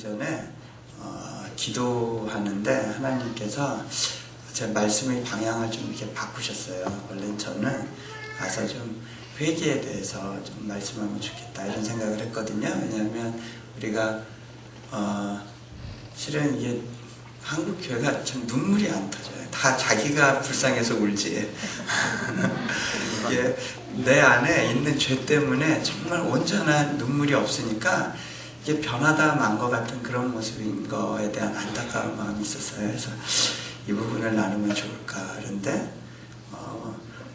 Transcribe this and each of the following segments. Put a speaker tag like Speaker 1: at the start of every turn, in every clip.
Speaker 1: 전에 기도하는데 하나님께서 제 말씀의 방향을 좀 이렇게 바꾸셨어요. 원래는 저는 가서 좀 회개에 대해서 좀 말씀하면 좋겠다 이런 생각을 했거든요. 왜냐하면 우리가 실은 이게 한국 교회가 참 눈물이 안 터져요. 다 자기가 불쌍해서 울지. 이게 내 안에 있는 죄 때문에 정말 온전한 눈물이 없으니까 이게 변하다 만 것 같은 그런 모습인 거에 대한 안타까운 마음이 있었어요. 그래서 이 부분을 나누면 좋을까. 그런데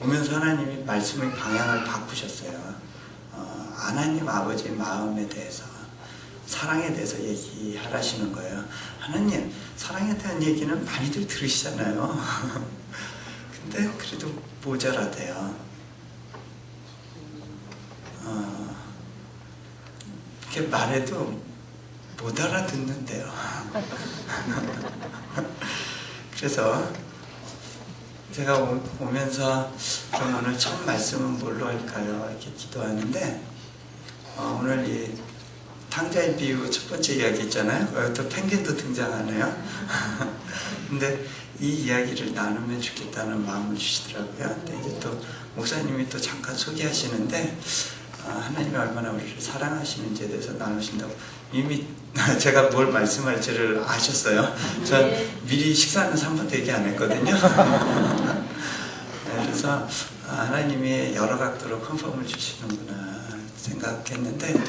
Speaker 1: 오면서 하나님이 말씀의 방향을 바꾸셨어요. 하나님 아버지의 마음에 대해서, 사랑에 대해서 얘기하라시는 거예요. 하나님, 사랑에 대한 얘기는 많이들 들으시잖아요. 근데 그래도 모자라대요. 이렇게 말해도 못 알아듣는데요. 그래서 제가 오면서 그럼 오늘 첫 말씀은 뭘로 할까요? 이렇게 기도하는데 오늘 이 탕자의 비유 첫 번째 이야기 있잖아요. 또 펭귄도 등장하네요. 근데 이 이야기를 나누면 좋겠다는 마음을 주시더라고요. 근데 이제 또 목사님이 또 잠깐 소개하시는데 하나님이 얼마나 우리를 사랑하시는지에 대해서 나누신다고 이미 제가 뭘 말씀할지를 아셨어요. 전 미리 식사하면서 한 번도 얘기 안 했거든요. 그래서 하나님이 여러 각도로 컨펌을 주시는구나 생각했는데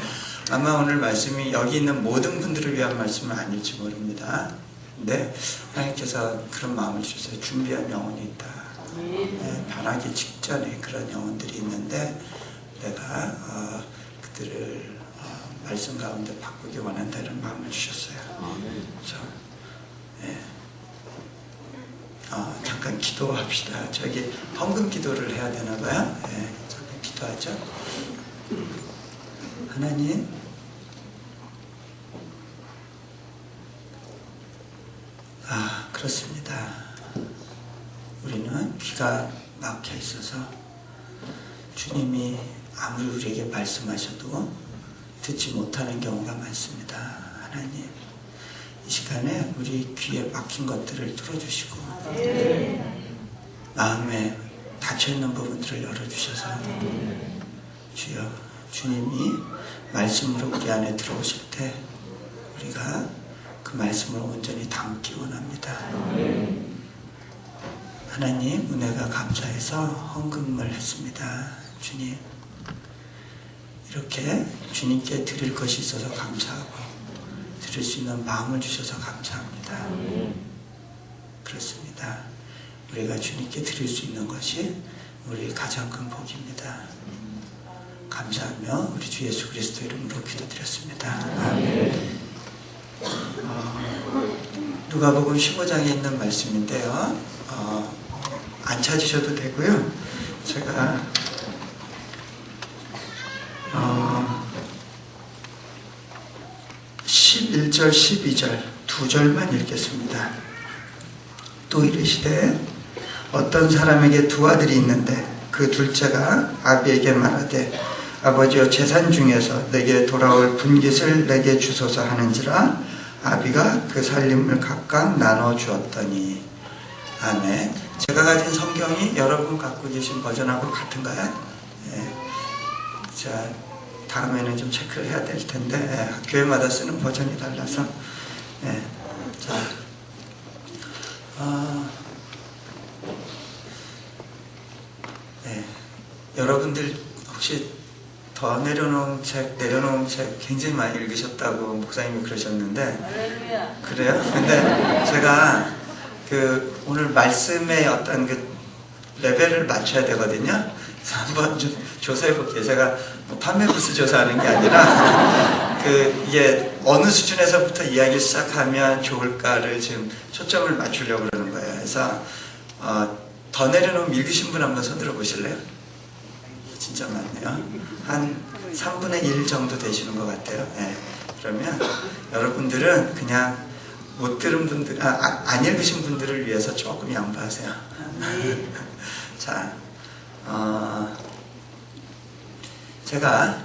Speaker 1: 아마 오늘 말씀이 여기 있는 모든 분들을 위한 말씀은 아닐지 모릅니다. 근데 하나님께서 그런 마음을 주셔서 준비한 영혼이 있다. 변하기 직전에 그런 영혼들이 있는데 내가 그들을 말씀 가운데 바꾸기 원한다는 마음을 주셨어요. 그래서 잠깐 기도합시다. 저기 헌금 기도를 해야 되나 봐요. 잠깐 기도하죠. 하나님, 그렇습니다. 우리는 귀가 막혀 있어서 주님이 아무리 우리에게 말씀하셔도 듣지 못하는 경우가 많습니다. 하나님, 이 시간에 우리 귀에 막힌 것들을 뚫어주시고 마음에 닫혀있는 부분들을 열어주셔서 주여, 주님이 말씀으로 우리 안에 들어오실 때 우리가 그 말씀을 온전히 담기 원합니다. 하나님, 은혜가 감사해서 헌금을 했습니다. 주님, 이렇게 주님께 드릴 것이 있어서 감사하고 드릴 수 있는 마음을 주셔서 감사합니다. 그렇습니다. 우리가 주님께 드릴 수 있는 것이 우리의 가장 큰 복입니다. 감사하며 우리 주 예수 그리스도 이름으로 기도드렸습니다. 아멘. 누가복음 15장에 있는 말씀인데요. 안 찾으셔도 되고요. 제가 11절, 12절 두 절만 읽겠습니다. 또 이르시되 어떤 사람에게 두 아들이 있는데 그 둘째가 아비에게 말하되 아버지여 재산 중에서 내게 돌아올 분깃을 내게 주소서 하는지라 아비가 그 살림을 각각 나눠 주었더니. 아멘. 제가 가진 성경이 여러분 갖고 계신 버전하고 같은가요? 자, 다음에는 좀 체크를 해야 될 텐데 교회마다 쓰는 버전이 달라서 자, 여러분들 혹시 더 내려놓은 책 굉장히 많이 읽으셨다고 목사님이 그러셨는데 그래요? 근데 제가 오늘 말씀의 어떤 레벨을 맞춰야 되거든요. 그래서 한번 좀 조사해 볼게요. 제가 판매 부스 조사하는 게 아니라 이게 어느 수준에서부터 이야기 시작하면 좋을까를 지금 초점을 맞추려고 그러는 거예요. 그래서 더 내려놓으면 읽으신 분 한번 손 들어 보실래요? 진짜 많네요. 한 3분의 1 정도 되시는 것 같아요. 그러면 여러분들은 그냥 못 들은 분들, 안 읽으신 분들을 위해서 조금 양보하세요. 자, 제가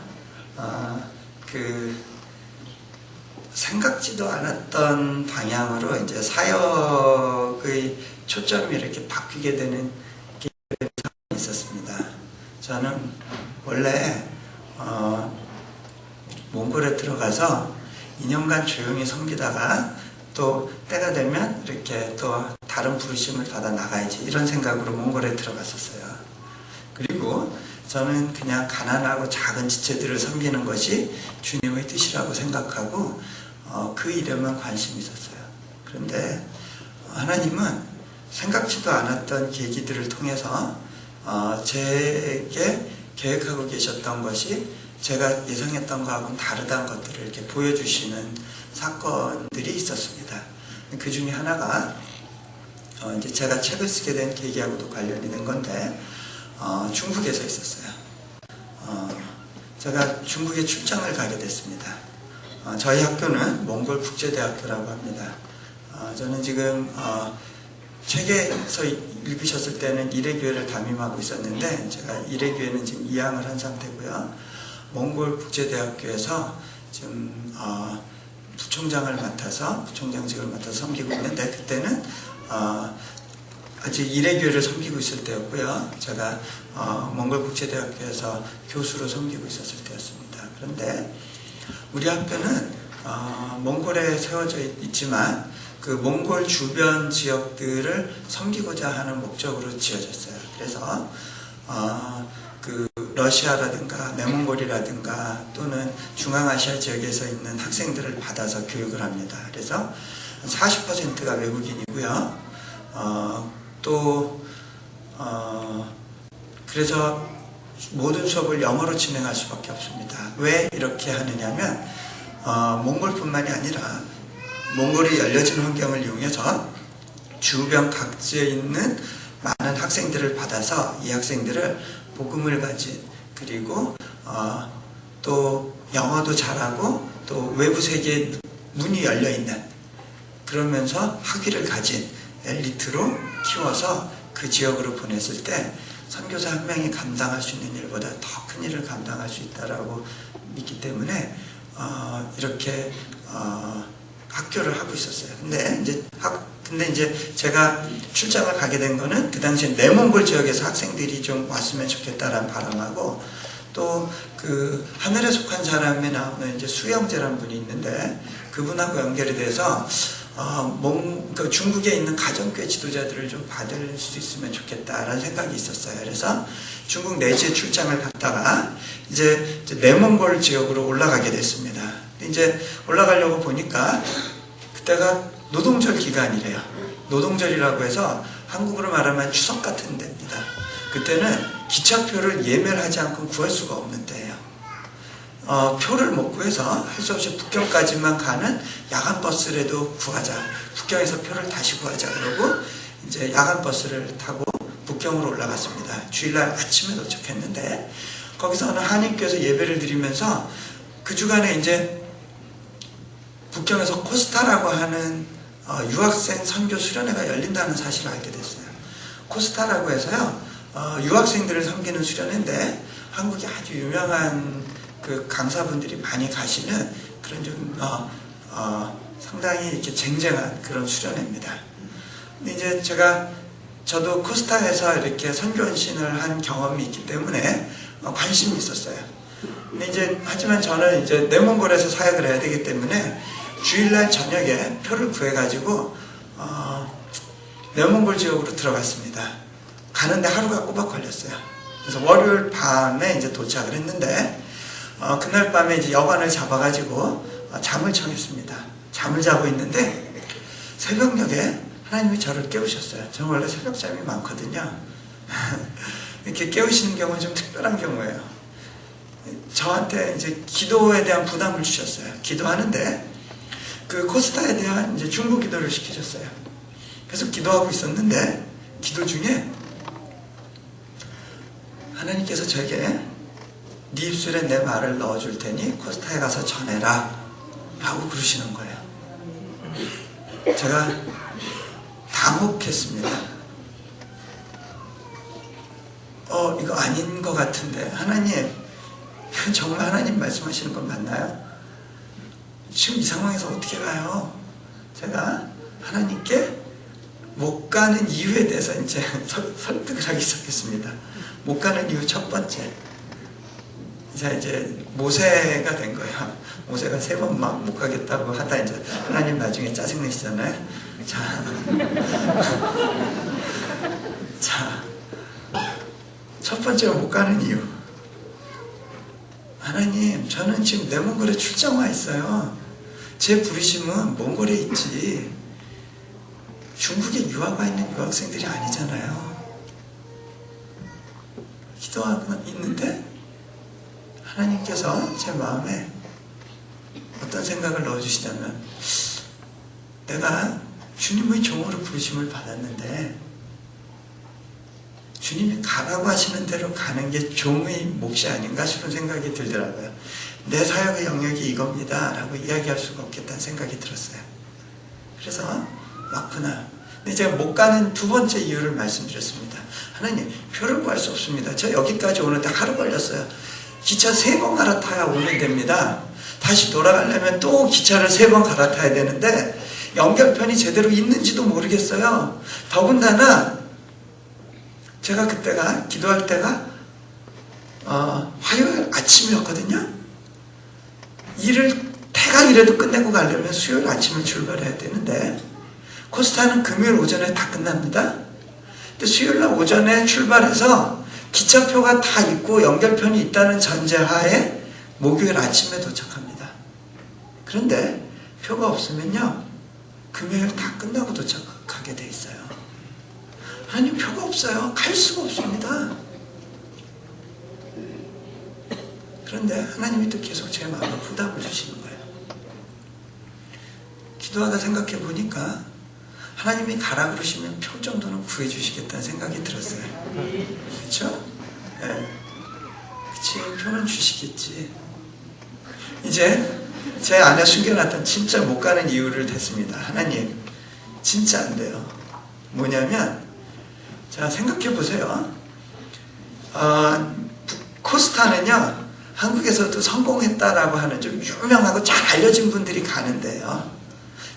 Speaker 1: 생각지도 않았던 방향으로 이제 사역의 초점이 이렇게 바뀌게 되는 상황이 있었습니다. 저는 원래 몽골에 들어가서 2년간 조용히 섬기다가 또 때가 되면 이렇게 또 다른 부르심을 받아 나가야지, 이런 생각으로 몽골에 들어갔었어요. 그리고 저는 그냥 가난하고 작은 지체들을 섬기는 것이 주님의 뜻이라고 생각하고 그 일에만 관심이 있었어요. 그런데 하나님은 생각지도 않았던 계기들을 통해서 제게 계획하고 계셨던 것이 제가 예상했던 것하고는 다르다는 것들을 이렇게 보여주시는 사건들이 있었습니다. 그 중에 하나가 이제 제가 책을 쓰게 된 계기하고도 관련이 된 건데, 중국에서 있었어요. 제가 중국에 출장을 가게 됐습니다. 저희 학교는 몽골 국제대학교라고 합니다. 저는 지금 책에서 읽으셨을 때는 이래교회를 담임하고 있었는데, 제가 이래교회는 지금 이양을 한 상태고요. 몽골 국제대학교에서 지금 부총장을 맡아서, 부총장직을 맡아서 섬기고 있는데, 그때는 아직 이래교회를 섬기고 있을 때였고요. 제가 몽골 국제대학교에서 교수로 섬기고 있었을 때였습니다. 그런데 우리 학교는 몽골에 세워져 있지만 그 몽골 주변 지역들을 섬기고자 하는 목적으로 지어졌어요. 그래서 그 러시아라든가 내몽골이라든가 또는 중앙아시아 지역에서 있는 학생들을 받아서 교육을 합니다. 그래서 40%가 외국인이고요. 그래서 모든 수업을 영어로 진행할 수밖에 없습니다. 왜 이렇게 하느냐면 몽골뿐만이 아니라 몽골이 열려진 환경을 이용해서 주변 각지에 있는 많은 학생들을 받아서 이 학생들을 복음을 가진, 그리고 또 영어도 잘하고 또 외부 세계에 문이 열려있는, 그러면서 학위를 가진 엘리트로 키워서 그 지역으로 보냈을 때 선교사 한 명이 감당할 수 있는 일보다 더 큰 일을 감당할 수 있다라고 믿기 때문에 이렇게 학교를 하고 있었어요. 근데 이제 제가 출장을 가게 된 거는 그 당시에 내몽골 지역에서 학생들이 좀 왔으면 좋겠다라는 바람하고, 또 그 하늘에 속한 사람에 나오는 이제 수영재라는 분이 있는데 그분하고 연결이 돼서 중국에 있는 가정교회 지도자들을 좀 받을 수 있으면 좋겠다라는 생각이 있었어요. 그래서 중국 내지에 출장을 갔다가 이제 내몽골 지역으로 올라가게 됐습니다. 이제 올라가려고 보니까 그때가 노동절 기간이래요. 노동절이라고 해서 한국으로 말하면 추석 같은 데입니다. 그때는 기차표를 예매를 하지 않고 구할 수가 없는 때예요. 표를 못 구해서 할 수 없이 북경까지만 가는 야간 버스라도 구하자. 북경에서 표를 다시 구하자. 그러고 이제 야간 버스를 타고 북경으로 올라갔습니다. 주일날 아침에 도착했는데 거기서 어느 한인교에서 예배를 드리면서 그 주간에 이제 북경에서 코스타라고 하는 유학생 선교 수련회가 열린다는 사실을 알게 됐어요. 코스타라고 해서요, 유학생들을 섬기는 수련회인데 한국에 아주 유명한 그 강사분들이 많이 가시는 그런 좀 상당히 이렇게 쟁쟁한 그런 수련회입니다. 근데 이제 저도 코스타에서 이렇게 선교헌신을 한 경험이 있기 때문에 관심이 있었어요. 근데 이제 하지만 저는 이제 내몽골에서 사역을 해야 되기 때문에 주일날 저녁에 표를 구해가지고 내몽골 지역으로 들어갔습니다. 가는데 하루가 꼬박 걸렸어요. 그래서 월요일 밤에 이제 도착을 했는데 그날 밤에 이제 여관을 잡아가지고 잠을 청했습니다. 잠을 자고 있는데 새벽녘에 하나님이 저를 깨우셨어요. 저는 원래 새벽잠이 많거든요. 이렇게 깨우시는 경우는 좀 특별한 경우예요. 저한테 이제 기도에 대한 부담을 주셨어요. 기도하는데 그 코스타에 대한 이제 중보 기도를 시키셨어요. 그래서 기도하고 있었는데 기도 중에 하나님께서 저에게 네 입술에 내 말을 넣어줄 테니 코스타에 가서 전해라 라고 그러시는 거예요. 제가 당혹했습니다. 이거 아닌 것 같은데 하나님, 정말 하나님 말씀하시는 건 맞나요? 지금 이 상황에서 어떻게 가요? 제가 하나님께 못 가는 이유에 대해서 이제 설득을 하기 시작했습니다. 못 가는 이유 첫 번째. 자, 이제 모세가 된 거예요. 모세가 3번 막 못 가겠다고 하다 이제 하나님 나중에 짜증내시잖아요. 자, 첫 번째로 못 가는 이유. 하나님, 저는 지금 내 몽골에 출장 와 있어요. 제 부르심은 몽골에 있지 중국에 유학 와 있는 유학생들이 아니잖아요. 기도하고 있는데 하나님께서 제 마음에 어떤 생각을 넣어주시냐면, 내가 주님의 종으로 부르심을 받았는데 주님이 가라고 하시는 대로 가는 게 종의 몫이 아닌가 싶은 생각이 들더라고요. 내 사역의 영역이 이겁니다 라고 이야기할 수가 없겠다는 생각이 들었어요. 그래서 맞구나. 근데 제가 못 가는 두 번째 이유를 말씀드렸습니다. 하나님, 표를 구할 수 없습니다. 저 여기까지 오는데 하루 걸렸어요. 기차 3번 갈아타야 오면 됩니다. 다시 돌아가려면 또 기차를 3번 갈아타야 되는데 연결편이 제대로 있는지도 모르겠어요. 더군다나 제가 그때가 기도할 때가 화요일 아침이었거든요. 일을 대강이라도 끝내고 가려면 수요일 아침에 출발해야 되는데 코스타는 금요일 오전에 다 끝납니다. 근데 수요일날 오전에 출발해서 기차표가 다 있고 연결편이 있다는 전제하에 목요일 아침에 도착합니다. 그런데 표가 없으면요, 금요일 다 끝나고 도착하게 돼 있어요. 하나님, 표가 없어요. 갈 수가 없습니다. 그런데 하나님이 또 계속 제 마음에 부담을 주시는 거예요. 기도하다 생각해 보니까 하나님이 가라 그러시면 표 정도는 구해주시겠다는 생각이 들었어요. 그렇죠? 네. 그치, 표는 주시겠지. 이제 제 안에 숨겨놨던 진짜 못 가는 이유를 댔습니다. 하나님, 진짜 안 돼요. 뭐냐면, 자, 생각해 보세요. 코스타는요, 한국에서도 성공했다라고 하는 좀 유명하고 잘 알려진 분들이 가는데요.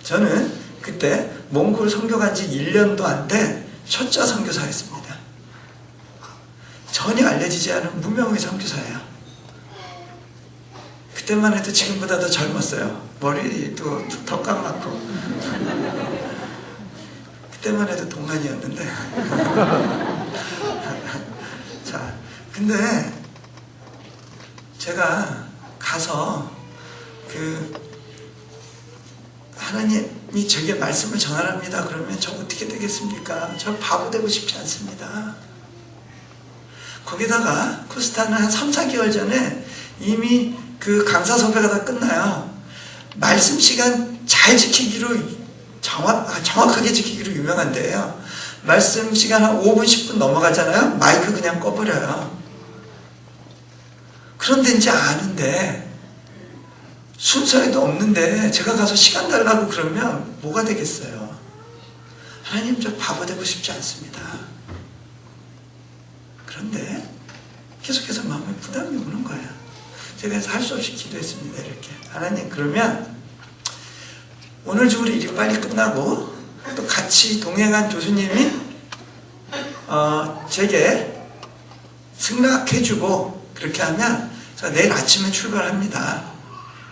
Speaker 1: 저는 그때 몽골 선교간 지 1년도 안 돼 초짜 선교사였습니다. 전혀 알려지지 않은 무명의 선교사예요. 그때만 해도 지금보다 더 젊었어요. 머리도 더 까맣고. 그때만 해도 동안이었는데. 자, 근데 제가 가서 하나님이 제게 말씀을 전하랍니다. 그러면 저 어떻게 되겠습니까? 저 바보 되고 싶지 않습니다. 거기다가 코스타는 한 3, 4개월 전에 이미 그 강사 섭외가 다 끝나요. 말씀 시간 잘 지키기로 정확하게 지키기로 유명한 데예요. 말씀 시간 한 5분, 10분 넘어가잖아요. 마이크 그냥 꺼버려요. 그런데 이제 아는데 순서에도 없는데 제가 가서 시간 달라고 그러면 뭐가 되겠어요? 하나님, 저 바보 되고 싶지 않습니다. 그런데 계속해서 마음에 부담이 오는 거예요. 제가 그래서 할 수 없이 기도했습니다. 이렇게, 하나님, 그러면 오늘 중으로 일이 빨리 끝나고 또 같이 동행한 교수님이 제게 승낙해주고 그렇게 하면 제가 내일 아침에 출발합니다.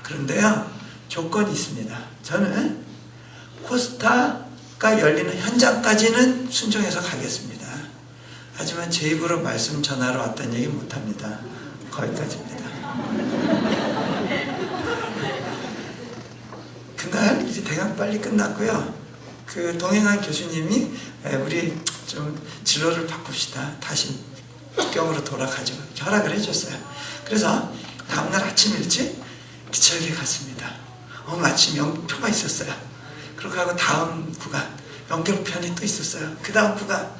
Speaker 1: 그런데요, 조건이 있습니다. 저는 코스타가 열리는 현장까지는 순종해서 가겠습니다. 하지만 제 입으로 말씀 전하러 왔다는 얘기 못합니다. 거기까지입니다. 그날 이제 대강 빨리 끝났고요. 그 동행한 교수님이 우리 좀 진로를 바꿉시다. 다시 국경으로 돌아가죠. 허락을 해줬어요. 그래서 다음날 아침 일찍 기차역에 갔습니다. 마침 표가 있었어요. 그렇게 하고 다음 구간 연결편이 또 있었어요. 그 다음 구간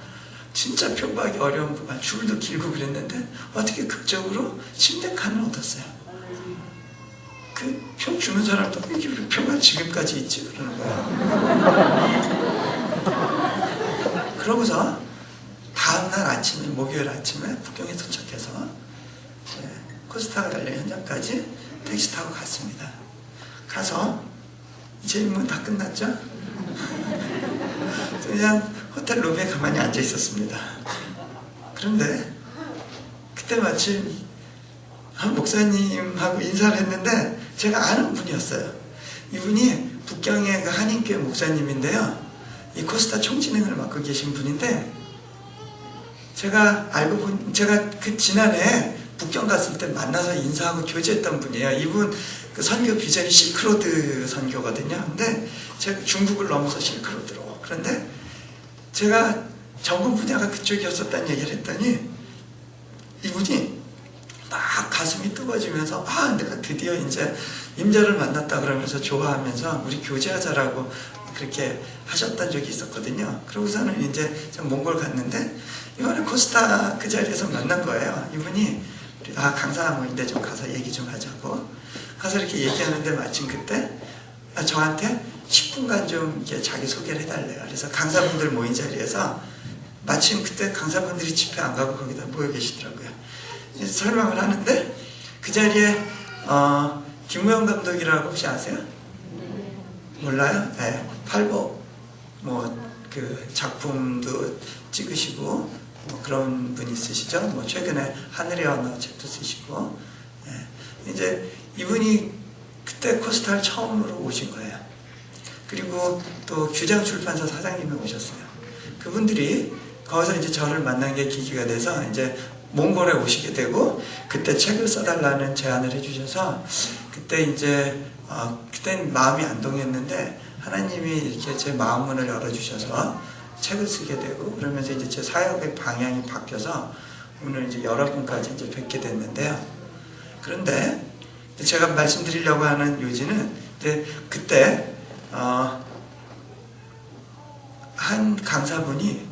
Speaker 1: 진짜 표 구하기 어려운 구간, 줄도 길고 그랬는데 어떻게 극적으로 침대 칸을 얻었어요. 그 표 주는 사람도 이게 왜 표가 지금까지 있지? 그러는 거예요. 그러고서 다음날 아침에, 목요일 아침에 북경에 도착해서 코스타가 열린 현장까지 택시 타고 갔습니다. 가서 이제 임무 다 끝났죠? 그냥 호텔 로비에 가만히 앉아 있었습니다. 그런데 그때 마침 한 목사님하고 인사를 했는데 제가 아는 분이었어요. 이분이 북경의 그 한인교회 목사님인데요. 이 코스타 총진행을 맡고 계신 분인데 제가 그 지난해 북경 갔을 때 만나서 인사하고 교제했던 분이에요. 이분 그 선교 비전이 실크로드 선교거든요. 근데 제가 중국을 넘어서 실크로드로. 그런데 제가 전공 분야가 그쪽이었었다는 얘기를 했더니 이분이 막 가슴이 뜨거워지면서 내가 드디어 이제 임자를 만났다 그러면서 좋아하면서 우리 교제하자라고 그렇게 하셨던 적이 있었거든요. 그러고서는 이제 제가 몽골 갔는데 이번에 코스타 그 자리에서 만난 거예요. 이분이 강사 모임인데 좀 가서 얘기 좀 하자고 가서 이렇게 얘기하는데 마침 그때 저한테 10분간 좀 이렇게 자기 소개를 해달래요. 그래서 강사분들 모인 자리에서 마침 그때 강사분들이 집회 안 가고 거기다 모여 계시더라고요. 설명을 하는데 그 자리에 김우영 감독이라고 혹시 아세요? 몰라요? 네. 팔복 그 작품도 찍으시고 그런 분이 있으시죠? 최근에 하늘의 언어 책도 쓰시고 이제 이분이 그때 코스타를 처음으로 오신 거예요. 그리고 또 규장 출판사 사장님이 오셨어요. 그분들이 거기서 이제 저를 만난 게 계기가 돼서 이제 몽골에 오시게 되고 그때 책을 써달라는 제안을 해주셔서 그때 이제 그땐 마음이 안 동했는데 하나님이 이렇게 제 마음문을 열어주셔서 책을 쓰게 되고 그러면서 이제 제 사역의 방향이 바뀌어서 오늘 이제 여러분까지 이제 뵙게 됐는데요. 그런데 제가 말씀드리려고 하는 요지는 이제 그때 한 강사분이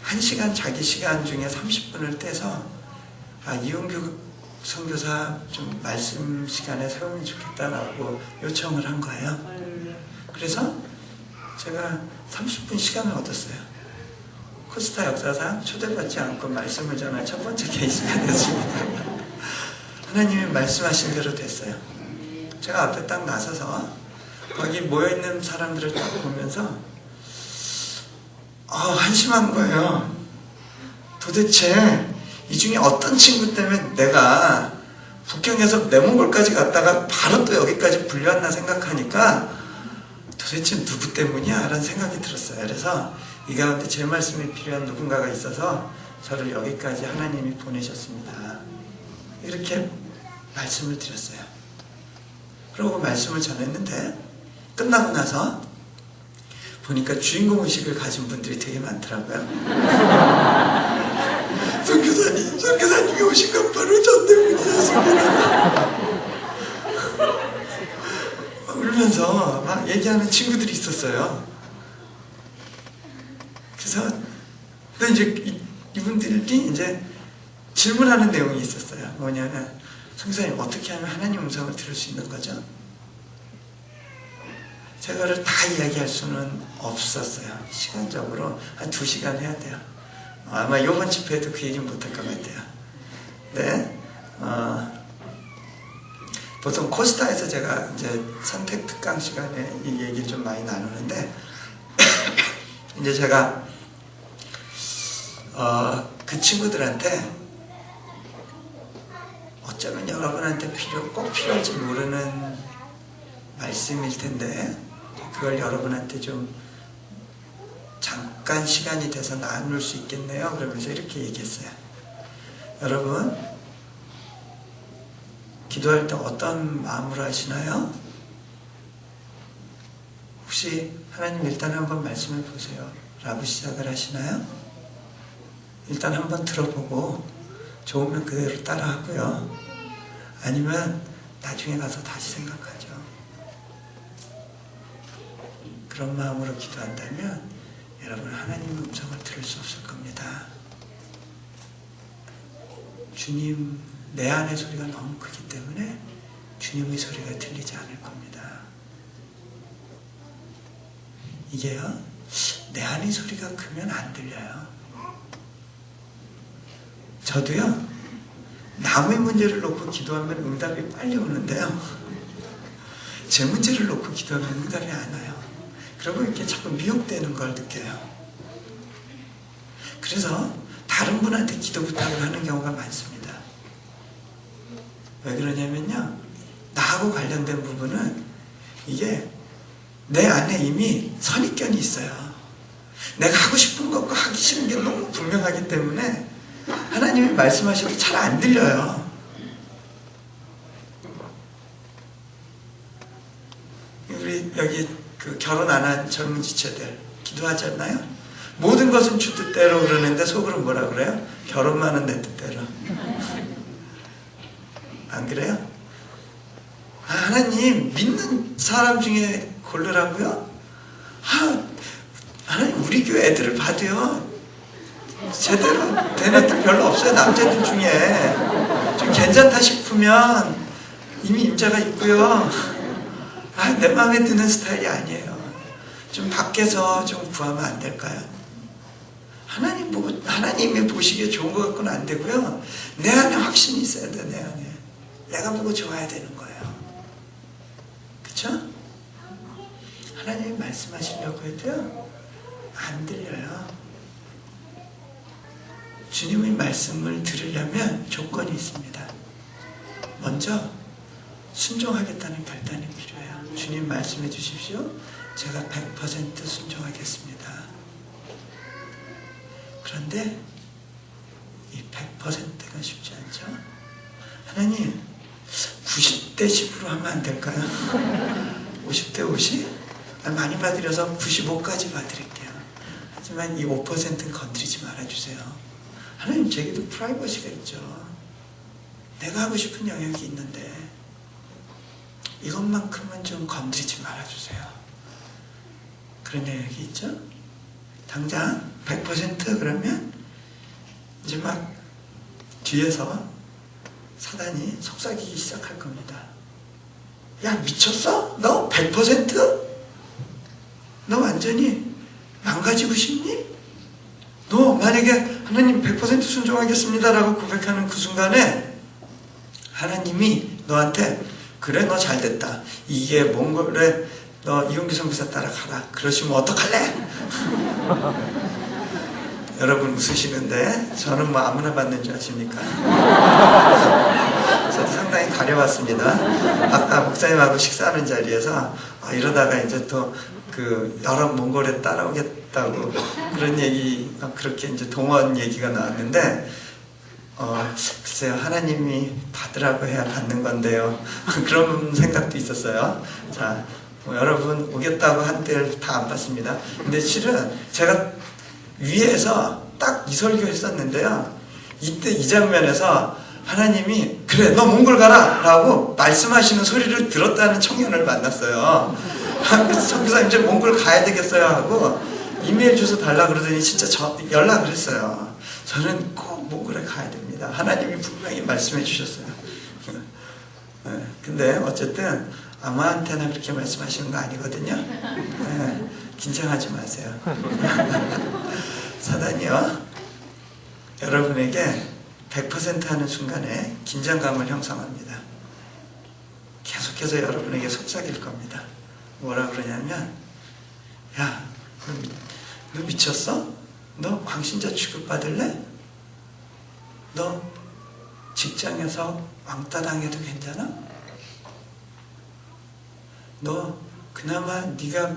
Speaker 1: 1시간 자기 시간 중에 30분을 떼서 이용규 선교사 좀 말씀 시간에 세우면 좋겠다라고 요청을 한 거예요. 그래서 제가 30분 시간을 얻었어요. 코스타 역사상 초대받지 않고 말씀을 전할 첫 번째 케이스가 됐습니다. 하나님이 말씀하신 대로 됐어요. 제가 앞에 딱 나서서 거기 모여있는 사람들을 딱 보면서 한심한 거예요. 도대체 이 중에 어떤 친구 때문에 내가 북경에서 내몽골까지 갔다가 바로 또 여기까지 불려왔나 생각하니까 도대체 누구 때문이야? 라는 생각이 들었어요. 그래서 이 가운데 제 말씀이 필요한 누군가가 있어서 저를 여기까지 하나님이 보내셨습니다. 이렇게 말씀을 드렸어요. 그러고 말씀을 전했는데 끝나고 나서 보니까 주인공의식을 가진 분들이 되게 많더라고요. 선교사님이 오신 건 바로 저 때문이었습니다. 울면서 막 얘기하는 친구들이 있었어요. 그래서 또 이제 이분들이 이제 질문하는 내용이 있었어요. 뭐냐면 선교사님 어떻게 하면 하나님 음성을 들을 수 있는 거죠? 제가를 다 이야기할 수는 없었어요. 시간적으로 한 2시간 해야 돼요. 아마 이번 집회에도 그 얘기는 못할 것 같아요. 네. 보통 코스타에서 제가 이제 선택 특강 시간에 이 얘기를 좀 많이 나누는데 이제 제가 그 친구들한테 어쩌면 여러분한테 꼭 필요할지 모르는 말씀일 텐데 그걸 여러분한테 좀 잠깐 시간이 돼서 나눌 수 있겠네요. 그러면서 이렇게 얘기했어요. 여러분, 기도할 때 어떤 마음으로 하시나요? 혹시 하나님 일단 한번 말씀해 보세요 라고 시작을 하시나요? 일단 한번 들어보고 좋으면 그대로 따라 하고요. 아니면 나중에 가서 다시 생각하죠. 그런 마음으로 기도한다면 여러분 하나님 음성을 들을 수 없을 겁니다. 주님, 내 안의 소리가 너무 크기 때문에 주님의 소리가 들리지 않을 겁니다. 이게요, 내 안의 소리가 크면 안 들려요. 저도요, 남의 문제를 놓고 기도하면 응답이 빨리 오는데요. 제 문제를 놓고 기도하면 응답이 안 와요. 그리고 이렇게 자꾸 미혹되는 걸 느껴요. 그래서 다른 분한테 기도 부탁을 하는 경우가 많습니다. 왜 그러냐면요, 나하고 관련된 부분은 이게 내 안에 이미 선입견이 있어요. 내가 하고 싶은 것과 하기 싫은 게 너무 분명하기 때문에 하나님이 말씀하셔도 잘 안 들려요. 우리 여기 그 결혼 안 한 젊은 지체들 기도하지 않나요? 모든 것은 주 뜻대로 그러는데 속으로 뭐라 그래요? 결혼만은 내 뜻대로. 안 그래요? 하나님 믿는 사람 중에 고르라고요? 하나님 우리 교회 애들을 봐도요 제대로 된 애들 별로 없어요. 남자들 중에 좀 괜찮다 싶으면 이미 임자가 있고요. 내 마음에 드는 스타일이 아니에요. 좀 밖에서 좀 구하면 안 될까요? 하나님이 보시기에 좋은 것 같고는 안 되고요. 내 안에 확신이 있어야 돼. 내 안에 내가 보고 좋아야 되는 거예요. 그쵸? 하나님이 말씀하시려고 해도요 안 들려요. 주님의 말씀을 들으려면 조건이 있습니다. 먼저 순종하겠다는 결단이 필요해요. 주님 말씀해 주십시오. 제가 100% 순종하겠습니다. 그런데 이 100%가 쉽지 않죠? 하나님 90대 10으로 하면 안 될까요? 50대 50? 많이 받으려서 95까지 받을게요. 하지만 이 5%는 건드리지 말아주세요. 하나님 제게도 프라이버시가 있죠. 내가 하고 싶은 영역이 있는데 이것만큼은 좀 건드리지 말아주세요. 그런 영역이 있죠. 당장 100% 그러면 이제 막 뒤에서 사단이 속삭이기 시작할 겁니다. 야 미쳤어? 너 100%? 너 완전히 망가지고 싶니? 너 만약에 하나님 100% 순종하겠습니다 라고 고백하는 그 순간에 하나님이 너한테 그래 너 잘됐다. 이게 몽골에 너 이용기 선교사 따라가라. 그러시면 어떡할래? 여러분 웃으시는데 저는 뭐 아무나 받는 줄 아십니까? 저도 상당히 가려봤습니다. 아까 목사님하고 식사하는 자리에서 이러다가 이제 또 그 여러 몽골에 따라오겠다고 그런 얘기가 그렇게 이제 동원 얘기가 나왔는데 글쎄요 하나님이 받으라고 해야 받는 건데요. 그런 생각도 있었어요. 자 여러분 오겠다고 한들 다 안 받습니다. 근데 실은 제가 위에서 딱 이 설교 했었는데요. 이때 이 장면에서 하나님이 그래 너 몽골 가라 라고 말씀하시는 소리를 들었다는 청년을 만났어요. 그래서 선교사님 이제 몽골 가야 되겠어요 하고 이메일 주소 달라 그러더니 진짜 연락을 했어요. 저는 꼭 몽골에 가야 됩니다. 하나님이 분명히 말씀해 주셨어요. 근데 어쨌든 아무한테나 그렇게 말씀하시는 거 아니거든요. 긴장하지 마세요. 사단이요 여러분에게 100% 하는 순간에 긴장감을 형성합니다. 계속해서 여러분에게 속삭일 겁니다. 뭐라 그러냐면 야 너 미쳤어? 너 광신자 취급받을래? 너 직장에서 왕따 당해도 괜찮아? 너 그나마 네가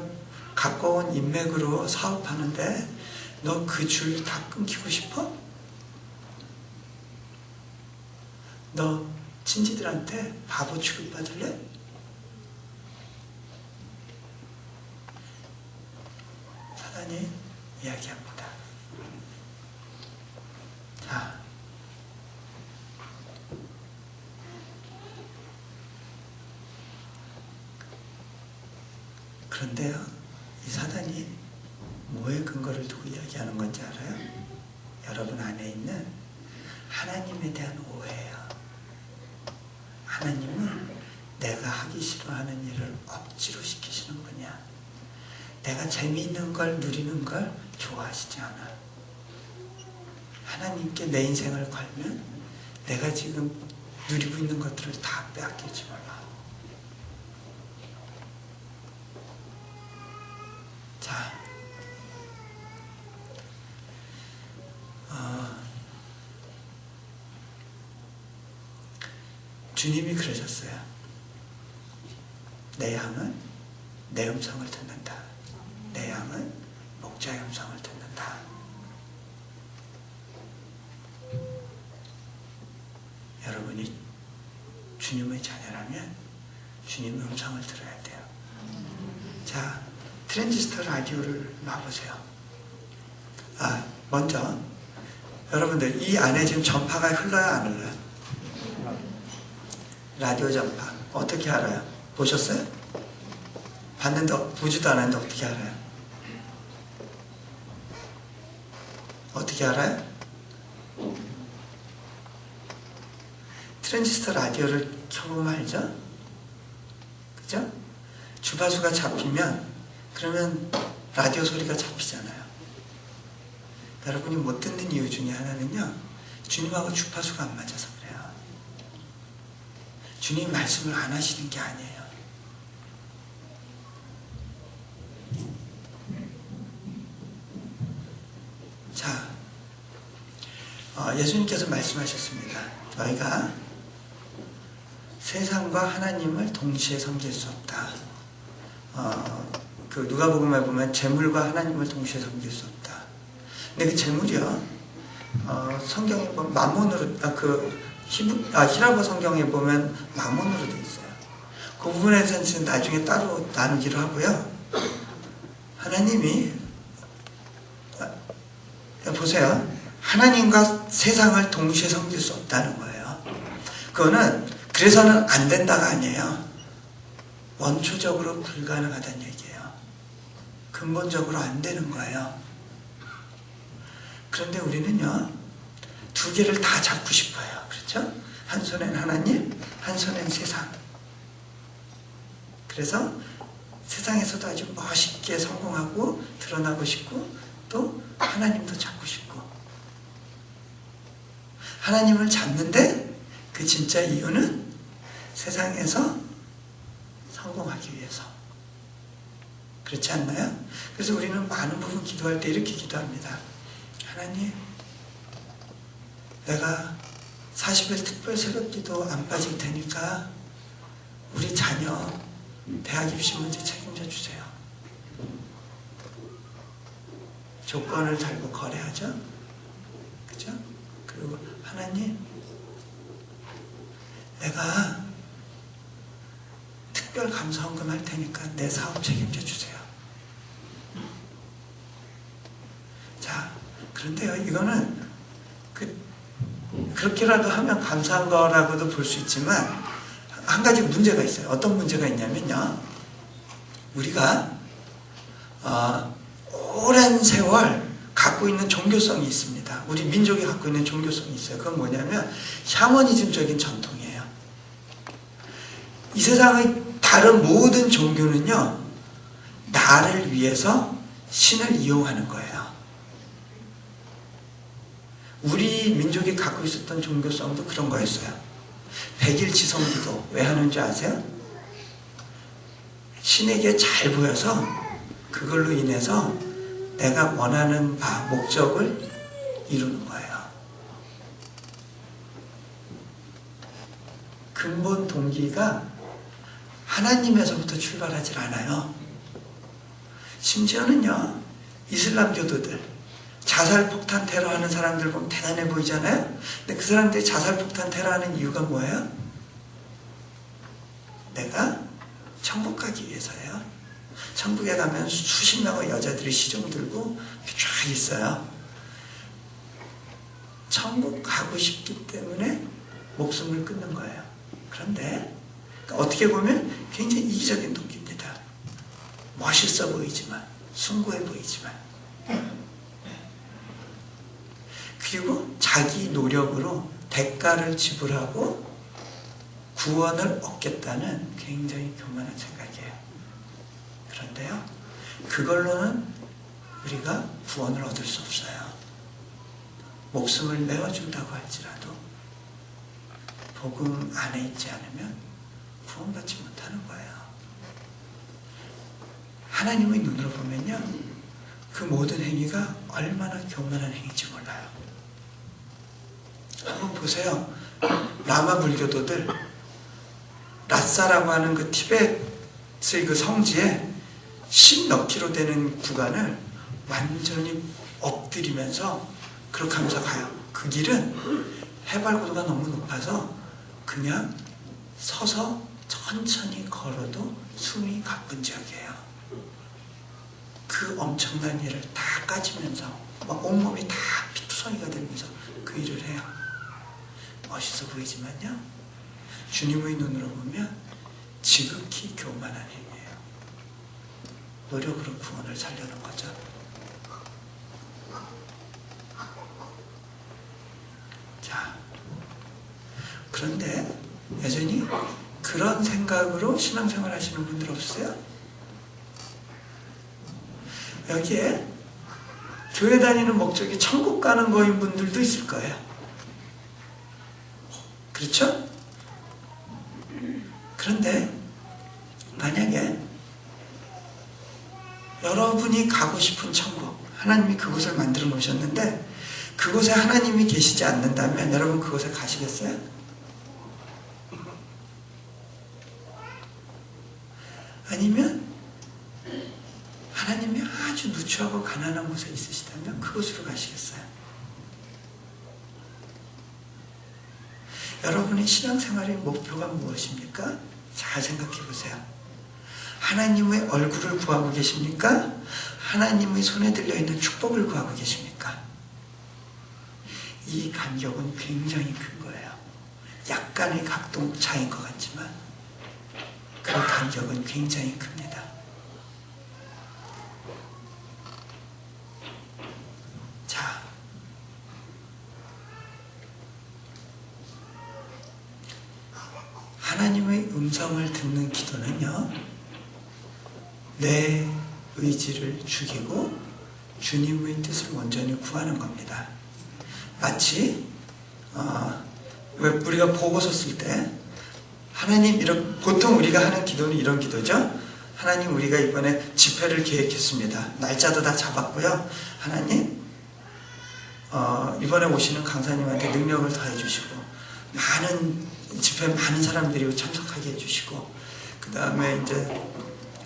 Speaker 1: 갖고 온 인맥으로 사업하는데 너 그 줄 다 끊기고 싶어? 너 친지들한테 바보 취급받을래? 사단이 이야기합니다. 자, 그런데요, 이 사단이 뭐에 근거를 두고 이야기하는 건지 알아요? 여러분 안에 있는 하나님에 대한 오해예요. 하나님은 내가 하기 싫어하는 일을 억지로 시키시는 분이야. 내가 재미있는 걸 누리는 걸 좋아하시지 않아. 하나님께 내 인생을 걸면 내가 지금 누리고 있는 것들을 다 빼앗길지 몰라. 주님이 그러셨어요. 내 양은 내 음성을 듣는다. 내 양은 목자의 음성을 듣는다. 여러분이 주님의 자녀라면 주님의 음성을 들어야 돼요. 자, 트랜지스터 라디오를 놔보세요. 먼저 여러분들 이 안에 지금 전파가 흘러요, 안 흘러요? 라디오 전파 어떻게 알아요? 보셨어요? 봤는데 보지도 않았는데 어떻게 알아요? 어떻게 알아요? 트랜지스터 라디오를 켜보면 알죠? 그죠? 주파수가 잡히면 그러면 라디오 소리가 잡히잖아요. 여러분이 못 듣는 이유 중에 하나는요, 주님하고 주파수가 안 맞아서 그래요. 주님 말씀을 안 하시는 게 아니에요. 자, 예수님께서 말씀하셨습니다. 너희가 세상과 하나님을 동시에 섬길 수 없다. 그 누가복음에 보면 재물과 하나님을 동시에 섬길 수 없다. 근데 그 재물이요, 성경에 보면 마몬으로, 히라보 성경에 보면 마몬으로 되어 있어요. 그 부분에서는 나중에 따로 나누기로 하고요. 하나님이, 보세요. 하나님과 세상을 동시에 섬길 수 없다는 거예요. 그거는 그래서는 안 된다가 아니에요. 원초적으로 불가능하다는 얘기예요. 근본적으로 안 되는 거예요. 그런데 우리는요, 두 개를 다 잡고 싶어요. 그렇죠? 한 손엔 하나님, 한 손엔 세상. 그래서 세상에서도 아주 멋있게 성공하고 드러나고 싶고, 또 하나님도 잡고 싶고. 하나님을 잡는데 그 진짜 이유는 세상에서 성공하기 위해서. 그렇지 않나요? 그래서 우리는 많은 부분 기도할 때 이렇게 기도합니다. 하나님, 내가 40일 특별 새벽기도 안 빠질 테니까 우리 자녀 대학 입시 문제 책임져 주세요. 조건을 달고 거래하죠? 그죠? 그리고 하나님, 내가 특별 감사헌금 할 테니까 내 사업 책임져 주세요. 자, 그런데요, 이거는 그렇게라도 하면 감사한 거라고도 볼 수 있지만 한 가지 문제가 있어요. 어떤 문제가 있냐면요, 우리가 오랜 세월 갖고 있는 종교성이 있습니다. 우리 민족이 갖고 있는 종교성이 있어요. 그건 뭐냐면 샤머니즘적인 전통이에요. 이 세상의 다른 모든 종교는요, 나를 위해서 신을 이용하는 거예요. 우리 민족이 갖고 있었던 종교성도 그런 거였어요. 백일지성기도 왜 하는지 아세요? 신에게 잘 보여서 그걸로 인해서 내가 원하는 목적을 이루는 거예요. 근본 동기가 하나님에서부터 출발하질 않아요. 심지어는요, 이슬람교도들 자살폭탄 테러하는 사람들 보면 대단해 보이잖아요? 근데 그 사람들이 자살폭탄 테러하는 이유가 뭐예요? 내가 천국 가기 위해서예요. 천국에 가면 수십 명의 여자들이 시종 들고 쫙 있어요. 천국 가고 싶기 때문에 목숨을 끊는 거예요. 그런데 어떻게 보면 굉장히 이기적인 동기입니다. 멋있어 보이지만, 숭고해 보이지만, 그리고 자기 노력으로 대가를 지불하고 구원을 얻겠다는 굉장히 교만한 생각이에요. 그런데요, 그걸로는 우리가 구원을 얻을 수 없어요. 목숨을 내어준다고 할지라도 복음 안에 있지 않으면 구원받지 못하는 거예요. 하나님의 눈으로 보면요, 그 모든 행위가 얼마나 교만한 행위인지 몰라요. 한번 보세요. 라마 불교도들 라사라고 하는 그 티베트의 그 성지에 10몇 킬로 되는 구간을 완전히 엎드리면서 그렇게 하면서 가요. 그 길은 해발고도가 너무 높아서 그냥 서서 천천히 걸어도 숨이 가쁜 지역이에요. 그 엄청난 일을 다 까지면서 막 온몸이 다 피투성이가 되면서 그 일을 해요. 멋있어 보이지만요, 주님의 눈으로 보면 지극히 교만한 행위예요. 노력으로 구원을 살려는 거죠. 자, 그런데 여전히 그런 생각으로 신앙생활 하시는 분들 없으세요? 여기에 교회 다니는 목적이 천국 가는 거인 분들도 있을 거예요. 그렇죠? 그런데 만약에 여러분이 가고 싶은 천국, 하나님이 그곳을 만들어 놓으셨는데 그곳에 하나님이 계시지 않는다면 여러분 그곳에 가시겠어요? 아니면 하나님이 아주 누추하고 가난한 곳에 있으시다면 그곳으로 가시겠어요? 여러분의 신앙생활의 목표가 무엇입니까? 잘 생각해 보세요. 하나님의 얼굴을 구하고 계십니까? 하나님의 손에 들려있는 축복을 구하고 계십니까? 이 간격은 굉장히 큰 거예요. 약간의 각도 차이인 것 같지만 그 간격은 굉장히 큽니다. 자, 하나님의 음성을 듣는 기도는요, 내 의지를 죽이고 주님의 뜻을 온전히 구하는 겁니다. 마치 왜 우리가 보고서 쓸 때 하나님, 보통 우리가 하는 기도는 이런 기도죠. 하나님, 우리가 이번에 집회를 계획했습니다. 날짜도 다 잡았고요. 하나님, 이번에 오시는 강사님한테 능력을 더해 주시고 많은 집회에 많은 사람들이 참석하게 해주시고, 그 다음에 이제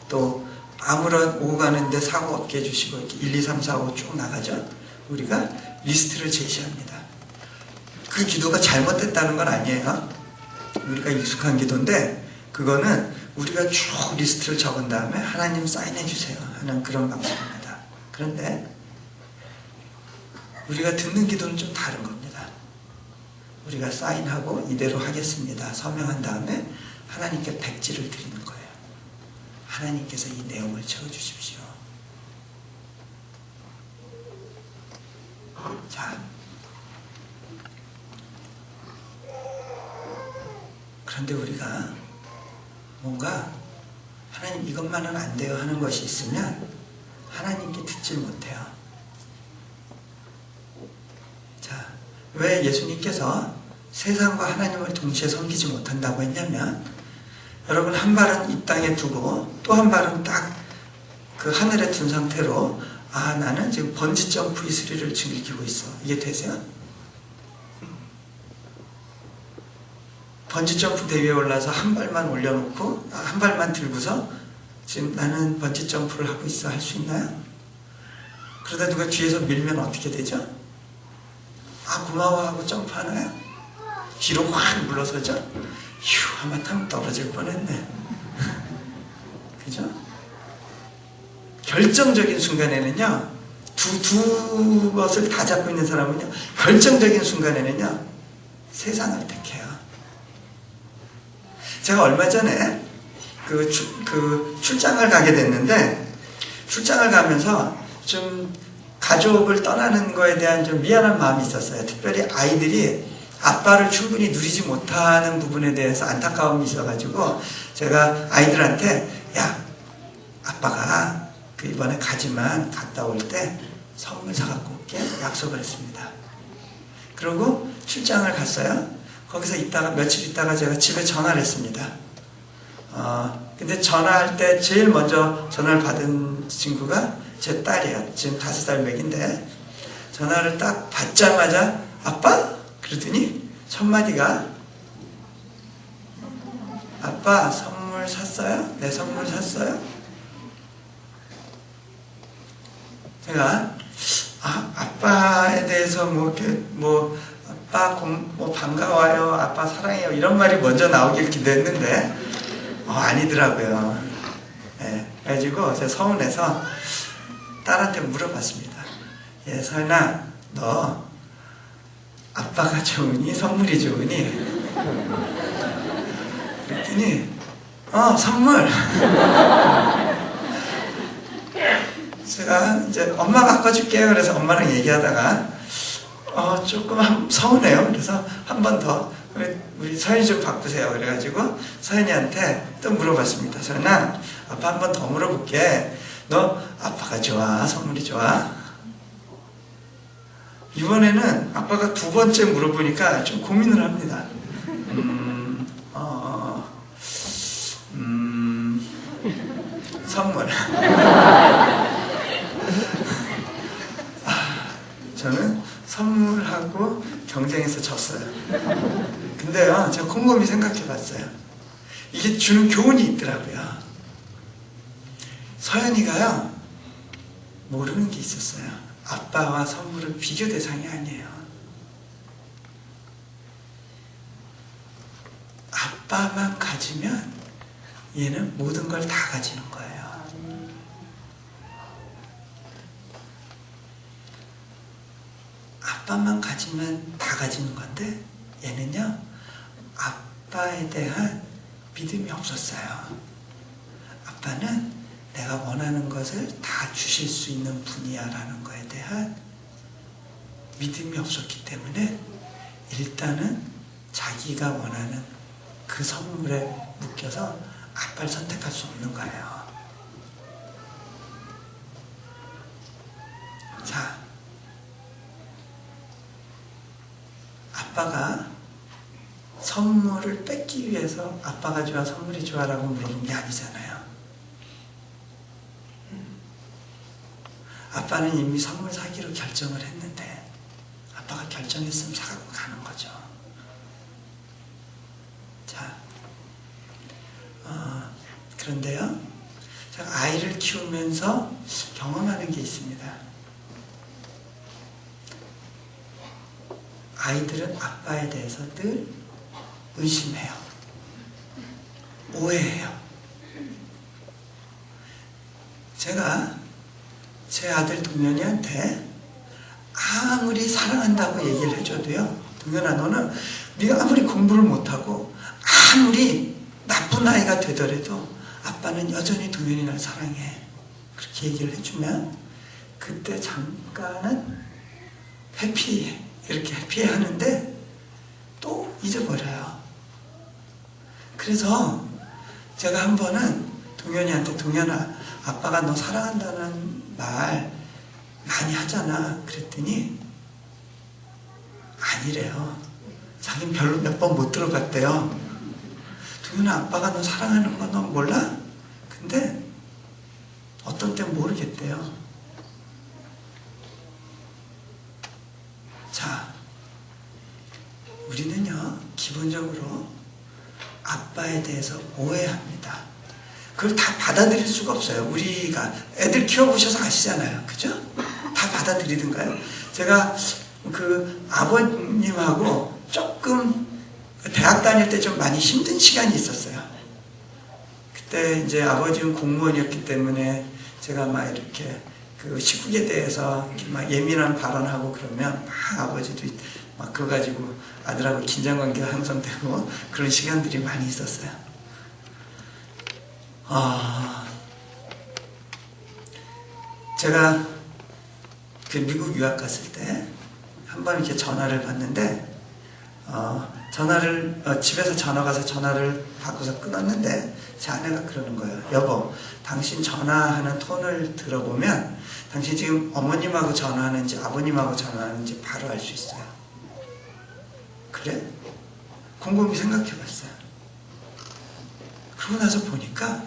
Speaker 1: 또 아무런 오고 가는데 사고 없게 해주시고, 이렇게 1, 2, 3, 4, 5 쭉 나가죠. 우리가 리스트를 제시합니다. 그 기도가 잘못됐다는 건 아니에요. 우리가 익숙한 기도인데 그거는 우리가 쭉 리스트를 적은 다음에 하나님 사인해 주세요 하는 그런 방식입니다. 그런데 우리가 듣는 기도는 좀 다른 겁니다. 우리가 사인하고 이대로 하겠습니다 서명한 다음에 하나님께 백지를 드리는 거예요. 하나님께서 이 내용을 채워주십시오. 자, 그런데 우리가 뭔가 하나님 이것만은 안 돼요 하는 것이 있으면 하나님께 듣질 못해요. 자, 왜 예수님께서 세상과 하나님을 동시에 섬기지 못한다고 했냐면, 여러분 한 발은 이 땅에 두고 또 한 발은 딱 그 하늘에 둔 상태로, 아, 나는 지금 번지점프 스릴을 즐기고 있어. 이게 되세요? 번지점프 대위에 올라서 한 발만 올려놓고 한 발만 들고서 지금 나는 번지점프를 하고 있어 할 수 있나요? 그러다 누가 뒤에서 밀면 어떻게 되죠? 아, 고마워 하고 점프하나요? 뒤로 확 물러서죠? 휴, 하마터면 떨어질 뻔했네. 그죠? 결정적인 순간에는요, 두 것을 다 잡고 있는 사람은요, 결정적인 순간에는요, 세상을 택해요. 제가 얼마 전에 출장을 가게 됐는데, 출장을 가면서 좀 가족을 떠나는 거에 대한 좀 미안한 마음이 있었어요. 특별히 아이들이 아빠를 충분히 누리지 못하는 부분에 대해서 안타까움이 있어가지고 제가 아이들한테, 야, 아빠가 이번에 가지만 갔다 올 때 선물 사갖고 올게 약속을 했습니다. 그리고 출장을 갔어요. 거기서 며칠 있다가 제가 집에 전화를 했습니다. 근데 전화할 때 제일 먼저 전화를 받은 친구가 제 딸이에요. 지금 5살 맥인데, 전화를 딱 받자마자 아빠? 그러더니 첫 마디가 아빠 선물 샀어요? 내 선물 샀어요? 제가 아빠에 대해서 아빠 반가워요, 아빠 사랑해요 이런 말이 먼저 나오길 기대했는데 아니더라고요. 네, 그래가지고 제가 서운해서 딸한테 물어봤습니다. 서연아, 너 아빠가 좋으니 선물이 좋으니? 그랬더니 선물. 제가 이제 엄마가 바꿔줄게요. 그래서 엄마랑 얘기하다가 조금 서운해요. 그래서 한 번 더 우리 서연이 좀 바꾸세요. 그래가지고 서연이한테 또 물어봤습니다. 서연아, 아빠 한 번 더 물어볼게. 너 아빠가 좋아? 선물이 좋아? 이번에는 아빠가 두 번째 물어보니까 좀 고민을 합니다. 선물. 저는 선물하고 경쟁해서 졌어요. 근데요, 제가 곰곰이 생각해 봤어요. 이게 주는 교훈이 있더라고요. 서연이가요, 모르는 게 있었어요. 아빠와 선물은 비교 대상이 아니에요. 아빠만 가지면 얘는 모든 걸 다 가지는 거예요. 아빠만 가지면 다 가지는 건데 얘는요, 아빠에 대한 믿음이 없었어요. 아빠는 내가 원하는 것을 다 주실 수 있는 분이야 라는 거에 대한 믿음이 없었기 때문에 일단은 자기가 원하는 그 선물에 묶여서 아빠를 선택할 수 없는 거예요. 자, 아빠가 선물을 뺏기 위해서 아빠가 좋아, 선물이 좋아라고 물어본 게 아니잖아요. 아빠는 이미 선물 사기로 결정을 했는데 아빠가 결정했으면 사갖고 가는 거죠. 자, 그런데요, 제가 아이를 키우면서 경험하는 게 있습니다. 아이들은 아빠에 대해서 늘 의심해요. 오해해요. 제가 제 아들 동현이한테 아무리 사랑한다고 얘기를 해줘도요, 동현아, 너는 네가 아무리 공부를 못하고 아무리 나쁜 아이가 되더라도 아빠는 여전히 동현이를 사랑해. 그렇게 얘기를 해주면 그때 잠깐은 이렇게 해피해하는데 또 잊어버려요. 그래서 제가 한 번은 동현이한테, 동현아, 아빠가 너 사랑한다는 말 많이 하잖아. 그랬더니 아니래요. 자기는 별로 몇 번 못 들어봤대요. 동현아, 아빠가 너 사랑하는 거 너 몰라? 근데 어떤 땐 모르겠대요. 자, 우리는요, 기본적으로 아빠에 대해서 오해합니다. 그걸 다 받아들일 수가 없어요. 우리가 애들 키워보셔서 아시잖아요. 그죠? 다 받아들이든가요? 제가 그 아버님하고 조금 대학 다닐 때 좀 많이 힘든 시간이 있었어요. 그때 이제 아버지는 공무원이었기 때문에 제가 막 이렇게 그 시국에 대해서 막 예민한 발언하고 그러면 막 아버지도 막 그거 가지고 아들하고 긴장관계가 형성되고 그런 시간들이 많이 있었어요. 제가 그 미국 유학 갔을 때 한 번 이렇게 전화를 받는데 집에서 전화 가서 전화를 받고서 끊었는데 제 아내가 그러는 거예요. 여보, 당신 전화하는 톤을 들어보면 당신 지금 어머님하고 전화하는지 아버님하고 전화하는지 바로 알 수 있어요. 그래? 곰곰이 생각해 봤어요. 그러고 나서 보니까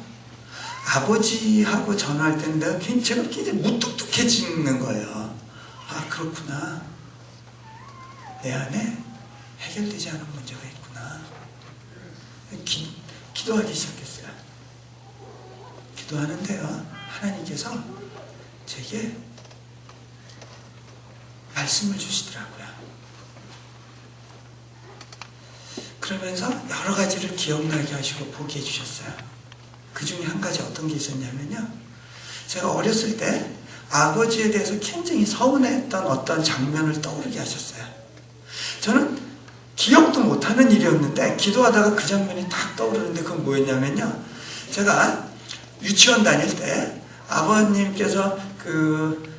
Speaker 1: 아버지하고 전화할 때는 제가 굉장히 무뚝뚝해지는 거예요. 아, 그렇구나. 내 안에 해결되지 않은 문제가 있구나. 기도하기 시작했어요. 기도하는데요, 하나님께서 제게 말씀을 주시더라고요. 그러면서 여러 가지를 기억나게 하시고 보게 해주셨어요. 그 중에 한 가지 어떤 게 있었냐면요, 제가 어렸을 때 아버지에 대해서 굉장히 서운했던 어떤 장면을 떠오르게 하셨어요. 저는 기억도 못하는 일이었는데 기도하다가 그 장면이 딱 떠오르는데, 그건 뭐였냐면요, 제가 유치원 다닐 때 아버님께서 그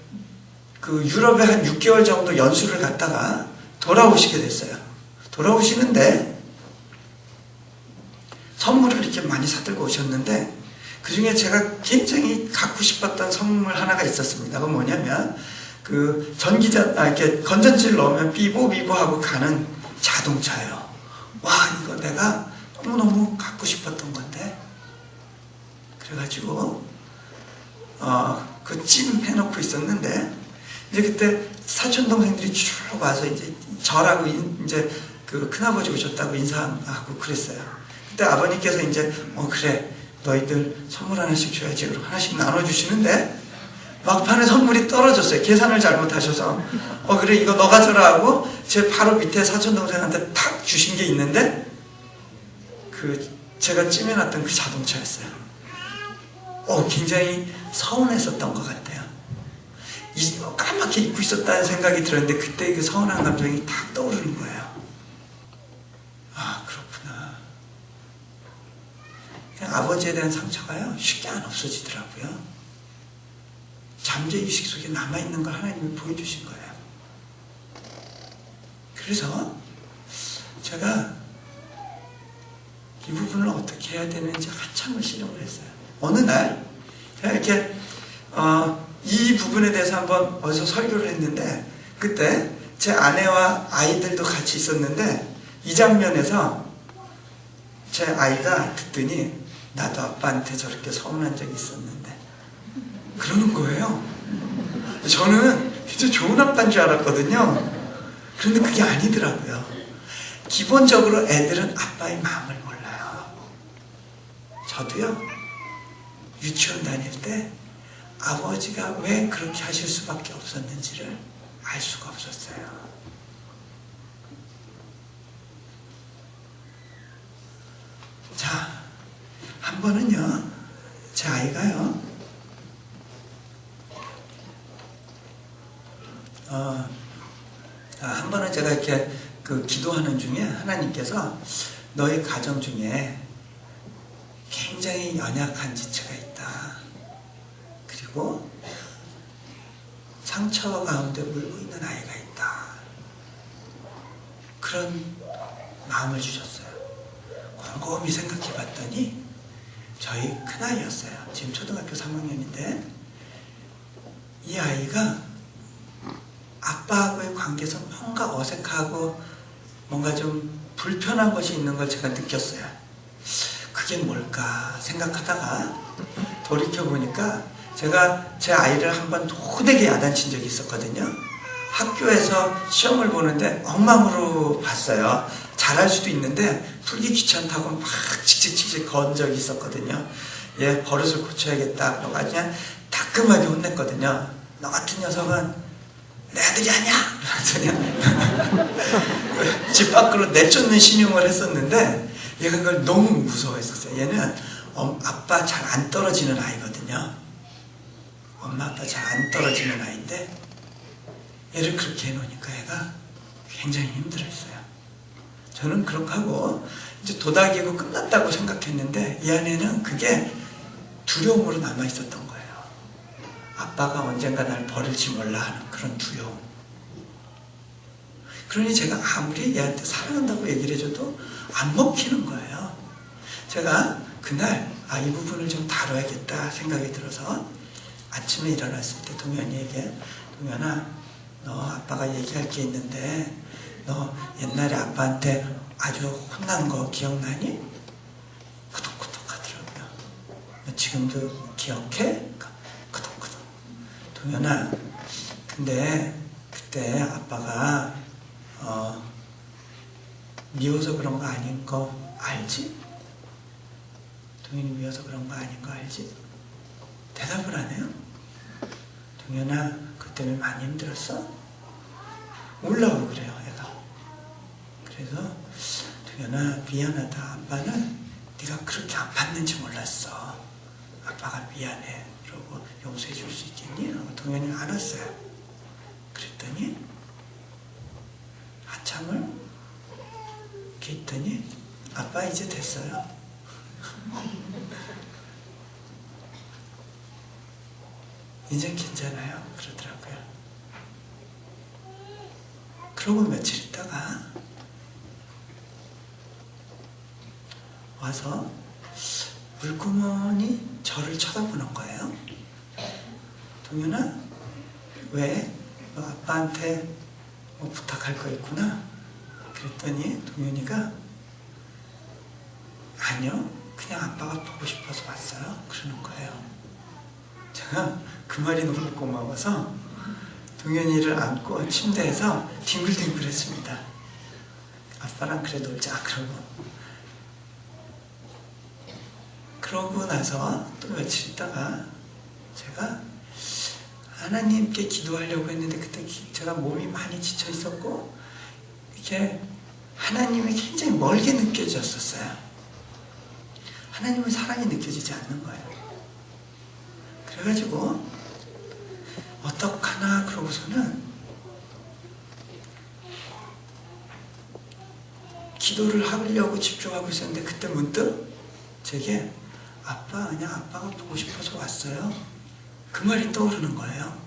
Speaker 1: 유럽에 한 6개월 정도 연수를 갔다가 돌아오시게 됐어요. 돌아오시는데 선물을 이렇게 많이 사들고 오셨는데, 그 중에 제가 굉장히 갖고 싶었던 선물 하나가 있었습니다. 그건 뭐냐면, 이렇게 건전지를 넣으면 삐보삐보 하고 가는 자동차예요. 와, 이거 내가 너무너무 갖고 싶었던 건데. 그래가지고, 그 찜 해놓고 있었는데, 이제 그때 사촌동생들이 쭉 와서 이제 저라고 이제 그 큰아버지 오셨다고 인사하고 그랬어요. 그때 아버님께서 이제, 그래, 너희들 선물 하나씩 줘야지. 그럼 하나씩 나눠주시는데, 막판에 선물이 떨어졌어요. 계산을 잘못하셔서. 그래, 이거 너 가져라 하고, 제 바로 밑에 사촌동생한테 탁 주신 게 있는데, 제가 찜해놨던 그 자동차였어요. 굉장히 서운했었던 것 같아요. 까맣게 잊고 있었다는 생각이 들었는데, 그때 그 서운한 감정이 탁 떠오르는 거예요. 아, 그렇구나. 그냥 아버지에 대한 상처가요, 쉽게 안 없어지더라고요. 잠재의식 속에 남아있는 걸 하나님이 보여주신 거예요. 그래서 제가 이 부분을 어떻게 해야 되는지 한참을 실험을 했어요. 어느 날 제가 이렇게 이 부분에 대해서 한번 어디서 설교를 했는데, 그때 제 아내와 아이들도 같이 있었는데, 이 장면에서 제 아이가 듣더니 나도 아빠한테 저렇게 서운한 적이 있었는데 그러는 거예요. 저는 진짜 좋은 아빠인 줄 알았거든요. 그런데 그게 아니더라고요. 기본적으로 애들은 아빠의 마음을 몰라요. 저도요, 유치원 다닐 때 아버지가 왜 그렇게 하실 수밖에 없었는지를 알 수가 없었어요. 자, 한 번은요, 제 아이가요, 한 번은 제가 이렇게 기도하는 중에 하나님께서 너의 가정 중에 굉장히 연약한 지체가 있다. 그리고 상처 가운데 물고 있는 아이가 있다. 그런 마음을 주셨어요. 곰곰이 생각해 봤더니 저희 큰아이였어요. 지금 초등학교 3학년인데 이 아이가 아빠하고의 관계에서 뭔가 어색하고 뭔가 좀 불편한 것이 있는 걸 제가 느꼈어요. 그게 뭘까 생각하다가 돌이켜보니까 제가 제 아이를 한번 호되게 야단친 적이 있었거든요. 학교에서 시험을 보는데 엉망으로 봤어요. 잘할 수도 있는데 풀기 귀찮다고 막 칙칙칙칙 건 적이 있었거든요. 얘 버릇을 고쳐야겠다. 그러고 그냥 따끔하게 혼냈거든요. 너 같은 녀석은 내 아들이 아니야! 그랬더니 집 밖으로 내쫓는 신용을 했었는데 얘가 그걸 너무 무서워했었어요. 얘는 아빠 잘 안 떨어지는 아이거든요. 엄마 아빠 잘 안 떨어지는 아이인데 얘를 그렇게 해놓으니까 얘가 굉장히 힘들어했어요. 저는 그렇게 하고 이제 도닥이고 끝났다고 생각했는데 이 안에는 그게 두려움으로 남아있었던 거예요. 아빠가 언젠가 날 버릴지 몰라 하는 그런 두려움. 그러니 제가 아무리 얘한테 사랑한다고 얘기를 해줘도 안 먹히는 거예요. 제가 그날 이 부분을 좀 다뤄야겠다 생각이 들어서 아침에 일어났을 때 동현이에게, 동현아, 너 아빠가 얘기할 게 있는데 너 옛날에 아빠한테 아주 혼난 거 기억나니? kutuk 하더라고요. 너 지금도 기억해? kutuk. 동현아, 근데 그때 아빠가 미워서 그런 거 아닌 거 알지? 동현이 미워서 그런 거 아닌 거 알지? 대답을 안 해요. 동현아, 그것 때문에 많이 힘들었어? 몰라고 그래요, 얘가. 그래서 동현아, 미안하다. 아빠는 네가 그렇게 아팠는지 몰랐어. 아빠가 미안해. 그러고 용서해 줄 수 있겠니? 동현이 알았어요. 그랬더니 한참을 이렇게 있더니 아빠 이제 됐어요. 이제 괜찮아요. 그러더라고요. 그러고 며칠 있다가 와서 물구멍이 저를 쳐다보는 거예요. 동현아, 왜? 너 아빠한테 뭐 부탁할 거 있구나? 그랬더니 동현이가 아니요, 그냥 아빠가 보고 싶어서 왔어요. 그러는 거예요. 제가 그 말이 너무 고마워서 동현이를 안고 침대에서 뒹굴뒹굴 했습니다. 아빠랑 그래 놀자. 그러고 나서 또 며칠 있다가 제가 하나님께 기도하려고 했는데 그때 제가 몸이 많이 지쳐 있었고 이렇게 하나님이 굉장히 멀게 느껴졌었어요. 하나님의 사랑이 느껴지지 않는 거예요. 그래가지고 어떡하나 그러고서는 기도를 하려고 집중하고 있었는데 그때 문득 제게 아빠, 그냥 아빠가 보고 싶어서 왔어요. 그 말이 떠오르는 거예요.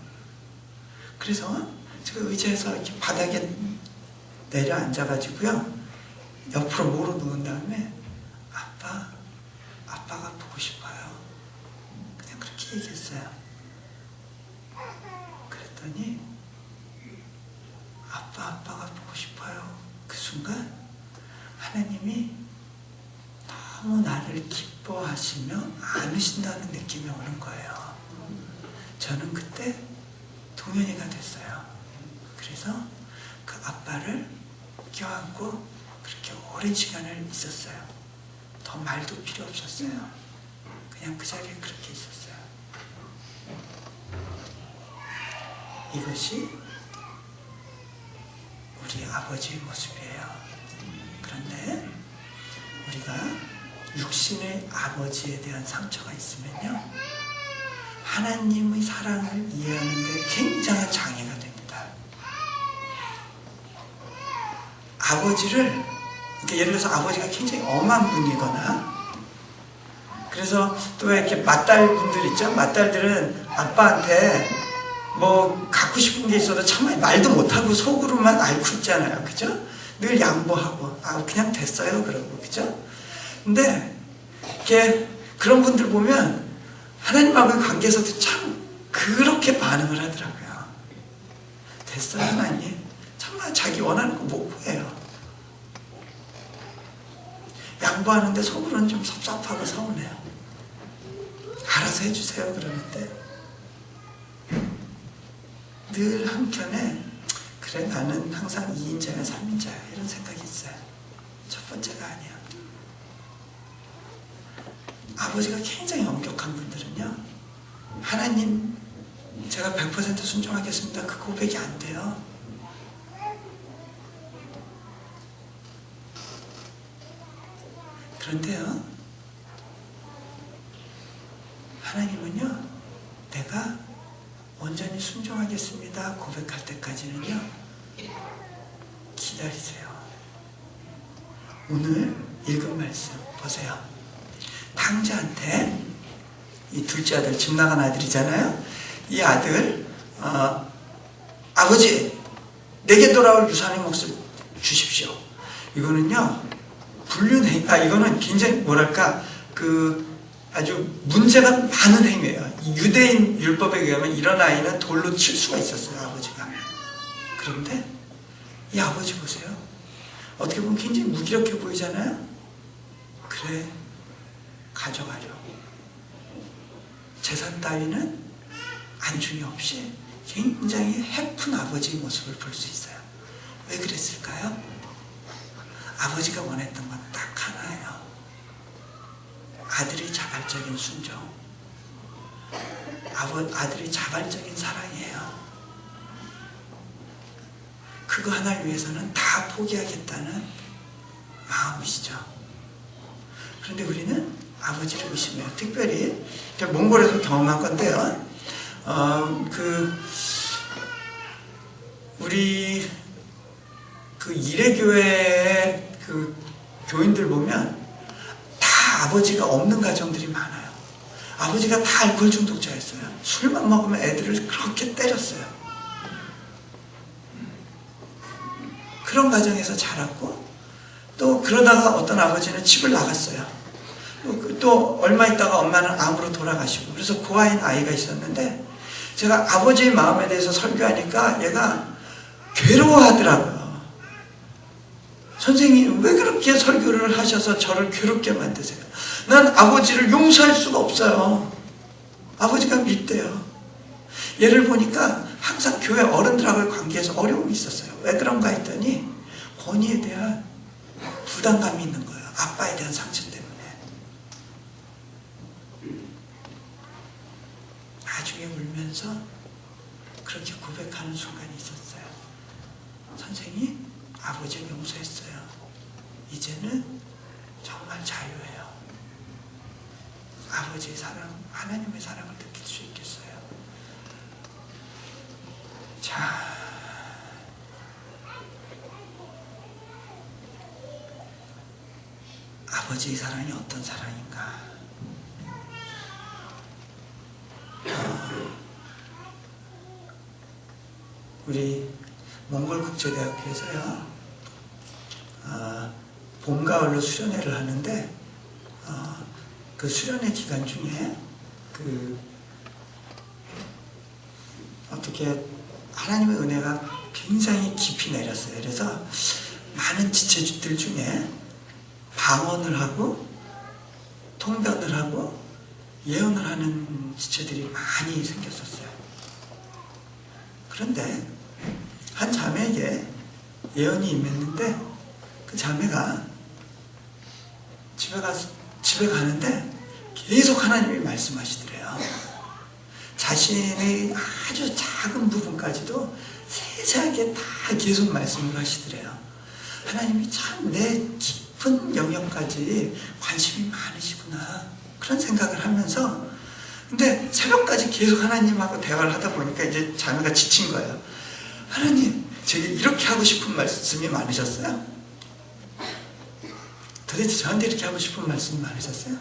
Speaker 1: 그래서 제가 의자에서 이렇게 바닥에 내려앉아가지고요. 옆으로 모로 누운 다음에 아빠가 보고 싶어요. 그냥 그렇게 얘기했어요. 그랬더니 아빠가 보고 싶어요. 그 순간 하나님이 너무 나를 기뻐하시며 안으신다는 느낌이 오는 거예요. 저는 그때 동현이가 됐어요. 그래서 그 아빠를 껴안고 그렇게 오랜 시간을 있었어요. 더 말도 필요 없었어요. 그냥 그 자리에 그렇게 있었어요. 이것이 우리 아버지의 모습이에요. 그런데 우리가 육신의 아버지에 대한 상처가 있으면요, 하나님의 사랑을 이해하는 데 굉장한 장애가 됩니다. 아버지를, 그러니까 예를 들어서 아버지가 굉장히 엄한 분이거나, 그래서 또 이렇게 맏딸분들 있죠? 맏딸들은 아빠한테 뭐 갖고 싶은 게 있어도 참 말도 못하고 속으로만 앓고 있잖아요. 그죠? 늘 양보하고, 그냥 됐어요. 그러고, 그죠? 근데, 이렇게 그런 분들 보면 하나님하고의 관계에서도 참 그렇게 반응을 하더라고요. 됐어요, 하나님. 정말 자기 원하는 거 못 구해요. 양보하는데 속으로는 좀 섭섭하고 서운해요. 알아서 해주세요, 그러는데 늘 한켠에 그래, 나는 항상 2인자야 3인자야 이런 생각이 있어요. 첫 번째가 아니야. 아버지가 굉장히 엄격한 분들은요, 하나님 제가 100% 순종하겠습니다, 그 고백이 안 돼요. 그런데요, 하나님은요, 내가 온전히 순종하겠습니다 고백할 때까지는요, 기다리세요. 오늘 읽은 말씀 보세요. 탕자한테, 이 둘째 아들, 집 나간 아들이잖아요. 이 아들, 아버지, 내게 돌아올 유산의 몫을 주십시오. 이거는요, 이거는 굉장히 뭐랄까, 아주 문제가 많은 행위예요. 유대인 율법에 의하면 이런 아이는 돌로 칠 수가 있었어요, 아버지가. 그런데 이 아버지 보세요. 어떻게 보면 굉장히 무기력해 보이잖아요. 그래, 가져가려. 재산 따위는 안중이 없이 굉장히 해픈 아버지의 모습을 볼 수 있어요. 왜 그랬을까요? 아버지가 원했던 건 딱 하나예요. 아들의 자발적인 순종, 아들의 자발적인 사랑이에요. 그거 하나를 위해서는 다 포기하겠다는 마음이시죠. 그런데 우리는 아버지를 의심해요. 특별히 제가 몽골에서 경험한 건데요. 우리 그 이래교회 그 교인들 보면 다 아버지가 없는 가정들이 많아요. 아버지가 다 알코올 중독자였어요. 술만 먹으면 애들을 그렇게 때렸어요. 그런 가정에서 자랐고, 또 그러다가 어떤 아버지는 집을 나갔어요. 또 얼마 있다가 엄마는 암으로 돌아가시고, 그래서 고아인 아이가 있었는데, 제가 아버지의 마음에 대해서 설교하니까 얘가 괴로워하더라고요. 선생님, 왜 그렇게 설교를 하셔서 저를 괴롭게 만드세요? 난 아버지를 용서할 수가 없어요. 아버지가 밉대요. 얘를 보니까 항상 교회 어른들하고의 관계에서 어려움이 있었어요. 왜 그런가 했더니 권위에 대한 부담감이 있는 거예요. 아빠에 대한 상처 때문에. 나중에 울면서 그렇게 고백하는 순간이 있었어요. 선생님, 아버지를 용서했어요. 이제는 정말 자유해요. 아버지의 사랑, 하나님의 사랑을 느낄 수 있겠어요. 자, 아버지의 사랑이 어떤 사랑인가? 우리 몽골국제대학교에서요, 봄, 가을로 수련회를 하는데, 그 수련회 기간 중에 어떻게 하나님의 은혜가 굉장히 깊이 내렸어요. 그래서 많은 지체들 중에 방언을 하고 통변을 하고 예언을 하는 지체들이 많이 생겼었어요. 그런데 한 자매에게 예언이 임했는데, 그 자매가 집에 가는데 계속 하나님이 말씀하시더래요. 자신의 아주 작은 부분까지도 세세하게 다 계속 말씀을 하시더래요. 하나님이 참 내 깊은 영역까지 관심이 많으시구나, 그런 생각을 하면서, 근데 새벽까지 계속 하나님하고 대화를 하다 보니까 이제 자매가 지친 거예요. 하나님, 제게 이렇게 하고 싶은 말씀이 많으셨어요? 도대체 저한테 이렇게 하고 싶은 말씀이 많으셨어요?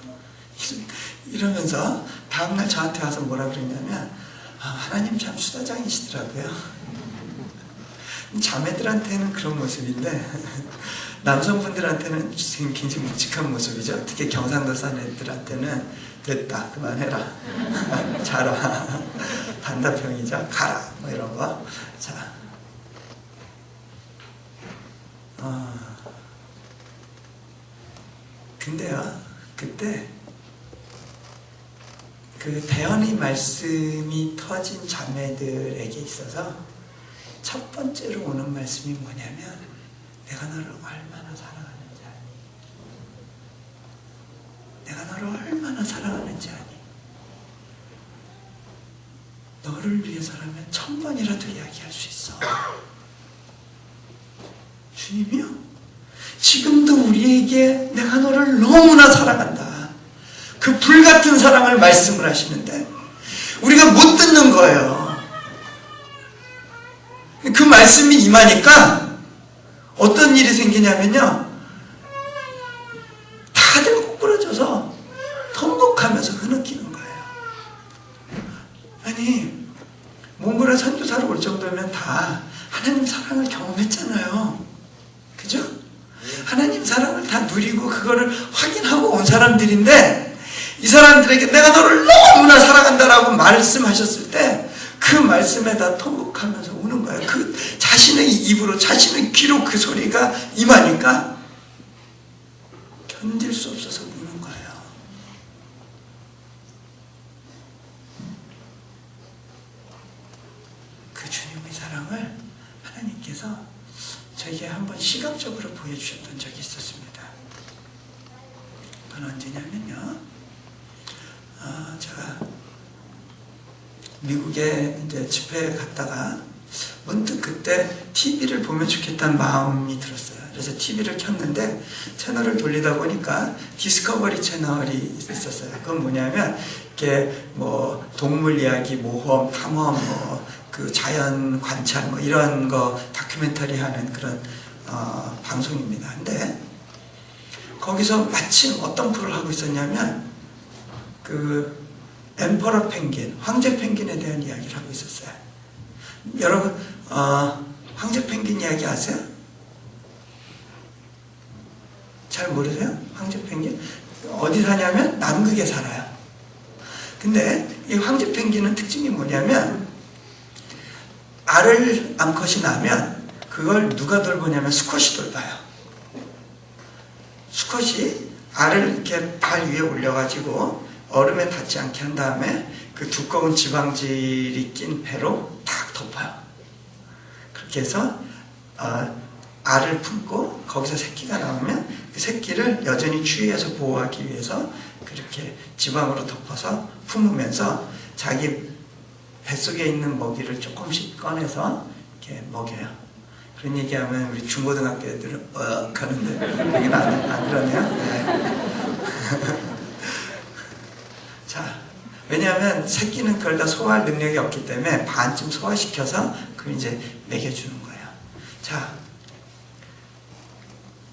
Speaker 1: 이러면서 다음날 저한테 와서 뭐라 그랬냐면, 하나님 참 수다장이시더라고요. 자매들한테는 그런 모습인데 남성분들한테는 굉장히 묵직한 모습이죠. 특히 경상도 사람들한테는 됐다, 그만해라, 자라, 단답형이죠. 가라, 뭐 이런 거. 자, 근데요, 그때 그 대언의 말씀이 터진 자매들에게 있어서 첫 번째로 오는 말씀이 뭐냐면, 내가 너를 얼마나 사랑하는지 아니? 내가 너를 얼마나 사랑하는지 아니? 너를 위해서라면 1000번이라도 이야기할 수 있어. 주님이요, 지금도 우리에게 내가 너를 너무나 사랑한다, 그 불같은 사랑을 말씀을 하시는데 우리가 못 듣는 거예요. 그 말씀이 임하니까 어떤 일이 생기냐면요, 다들 꼬꾸라져서 통곡하면서 흐느끼는 거예요. 아니, 몽골에 선교사로 올 정도면 다 하나님 사랑을 경험했잖아요. 그죠? 하나님 사랑을 다 누리고 그거를 확인하고 온 사람들인데, 이 사람들에게 내가 너를 너무나 사랑한다라고 말씀하셨을 때 그 말씀에 다 통곡하면서 우는 거예요. 그 자신의 입으로, 자신의 귀로 그 소리가 임하니까 견딜 수 없어서 우는 거예요. 그 주님의 사랑을 하나님께서 저에게 한번 시각적으로 보여주셨던 적이 있었습니다. 그건 언제냐면요, 제가 미국에 이제 집회에 갔다가 문득 그때 TV를 보면 좋겠다는 마음이 들었어요. 그래서 TV를 켰는데 채널을 돌리다 보니까 디스커버리 채널이 있었어요. 그건 뭐냐면 이렇게 뭐 동물 이야기, 모험, 탐험, 뭐 그 자연 관찰 뭐 이런 거 다큐멘터리 하는 그런 방송입니다. 근데 거기서 마침 어떤 프로를 하고 있었냐면 그 엠퍼러 펭귄, 황제 펭귄에 대한 이야기를 하고 있었어요. 여러분 황제 펭귄 이야기 아세요? 잘 모르세요? 황제 펭귄? 어디 사냐면 남극에 살아요. 근데 이 황제 펭귄은 특징이 뭐냐면 알을 암컷이 나면 그걸 누가 돌보냐면 수컷이 돌봐요. 수컷이 알을 이렇게 발 위에 올려가지고 얼음에 닿지 않게 한 다음에 그 두꺼운 지방질이 낀 배로 탁 덮어요. 그렇게 해서 알을 품고 거기서 새끼가 나오면 그 새끼를 여전히 추위에서 보호하기 위해서 그렇게 지방으로 덮어서 품으면서 자기 뱃속에 있는 먹이를 조금씩 꺼내서 이렇게 먹여요. 그런 얘기하면 우리 중고등학교 애들은 하는데 여기는 안 그러네요. 네. 자, 왜냐하면 새끼는 그걸 다 소화할 능력이 없기 때문에 반쯤 소화시켜서 그걸 이제 먹여주는 거예요. 자,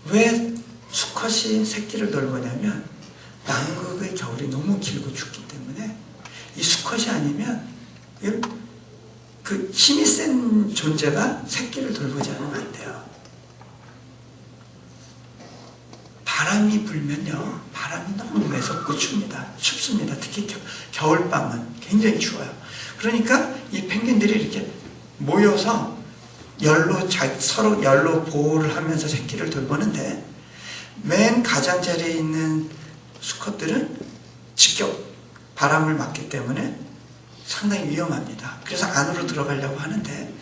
Speaker 1: 왜 수컷이 새끼를 돌보냐면 남극의 겨울이 너무 길고 춥기 때문에 이 수컷이 아니면 그 힘이 센 존재가 새끼를 돌보지 않으면 안 돼요. 바람이 불면요, 바람이 너무 매섭고 춥습니다. 특히 겨울밤은 굉장히 추워요. 그러니까 이 펭귄들이 이렇게 모여서 서로 열로 보호를 하면서 새끼를 돌보는데 맨 가장자리에 있는 수컷들은 직접 바람을 맞기 때문에 상당히 위험합니다. 그래서 안으로 들어가려고 하는데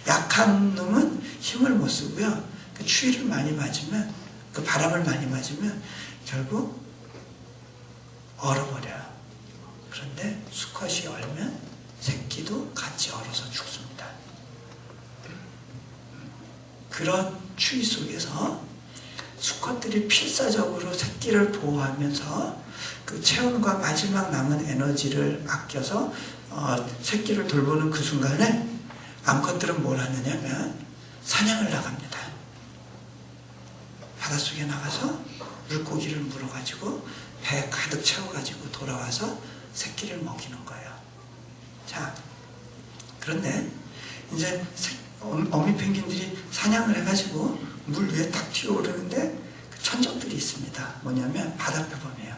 Speaker 1: 약한 놈은 힘을 못 쓰고요. 그 추위를 많이 맞으면, 그 바람을 많이 맞으면 결국 얼어버려요. 그런데 수컷이 얼면 새끼도 같이 얼어서 죽습니다. 그런 추위 속에서 수컷들이 필사적으로 새끼를 보호하면서 그 체온과 마지막 남은 에너지를 아껴서 새끼를 돌보는 그 순간에 암컷들은 뭘 하느냐면 사냥을 나갑니다. 바닷속에 나가서 물고기를 물어가지고 배 가득 채워가지고 돌아와서 새끼를 먹이는 거예요. 자, 그런데 이제 어미 펭귄들이 사냥을 해가지고 물 위에 탁 튀어오르는데 그 천적들이 있습니다. 뭐냐면 바다표범이에요.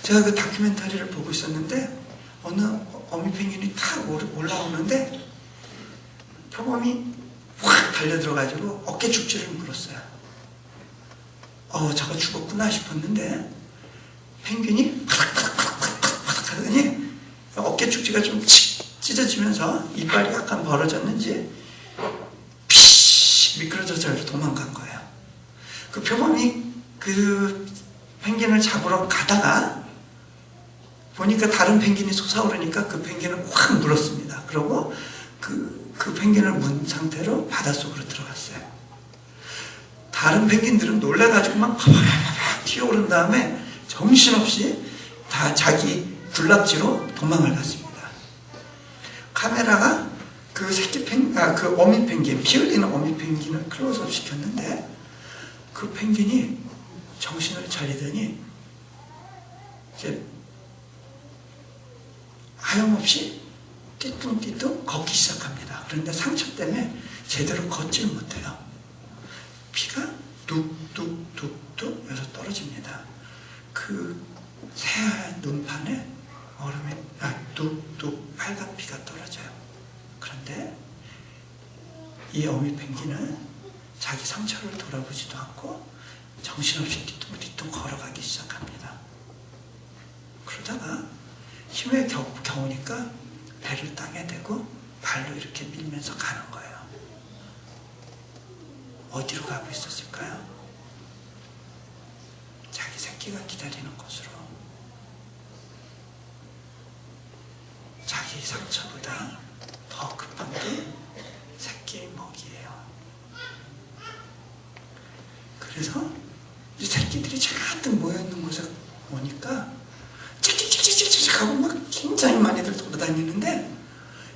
Speaker 1: 제가 그 다큐멘터리를 보고 있었는데 어느 어미 펭귄이 탁 올라오는데 표범이 확 달려들어가지고 어깨 축지를 물었어요. 저거 죽었구나 싶었는데 펭귄이 파닥파닥파닥 하더니 어깨 축지가 좀 찢어지면서 이빨이 약간 벌어졌는지 피쉬 미끄러져서 저리로 도망간 거예요. 그 표범이 그 펭귄을 잡으러 가다가 보니까 다른 펭귄이 솟아오르니까 그 펭귄을 확 물었습니다. 그리고 그 펭귄을 문 상태로 바닷속으로 들어갔어요. 다른 펭귄들은 놀래가지고 막 튀어오른 다음에 정신없이 다 자기 군락지로 도망을 갔습니다. 카메라가 그 그 어미 펭귄, 피 흘리는 어미 펭귄을 클로즈업 시켰는데 그 펭귄이 정신을 차리더니 이제 하염없이 띠뚱띠뚱 걷기 시작합니다. 그런데 상처 때문에 제대로 걷질 못해요. 피가 뚝뚝뚝뚝 해서 떨어집니다. 그 새하얀 눈판에 얼음에 뚝뚝 빨간 피가 떨어져요. 그런데 이 어미 펭귄은 자기 상처를 돌아보지도 않고 정신없이 띠뚱띠뚱 걸어가기 시작합니다. 그러다가 힘에 겨우니까 배를 땅에 대고 발로 이렇게 밀면서 가는 거예요. 어디로 가고 있었을까요? 자기 새끼가 기다리는 곳으로. 자기 상처보다 더 급한 게 새끼의 먹이에요. 그래서 이 새끼들이 잔뜩 모여있는 곳에 오니까 찍찍찍찍찍 하고 막 굉장히 많이들 돌아다니는데,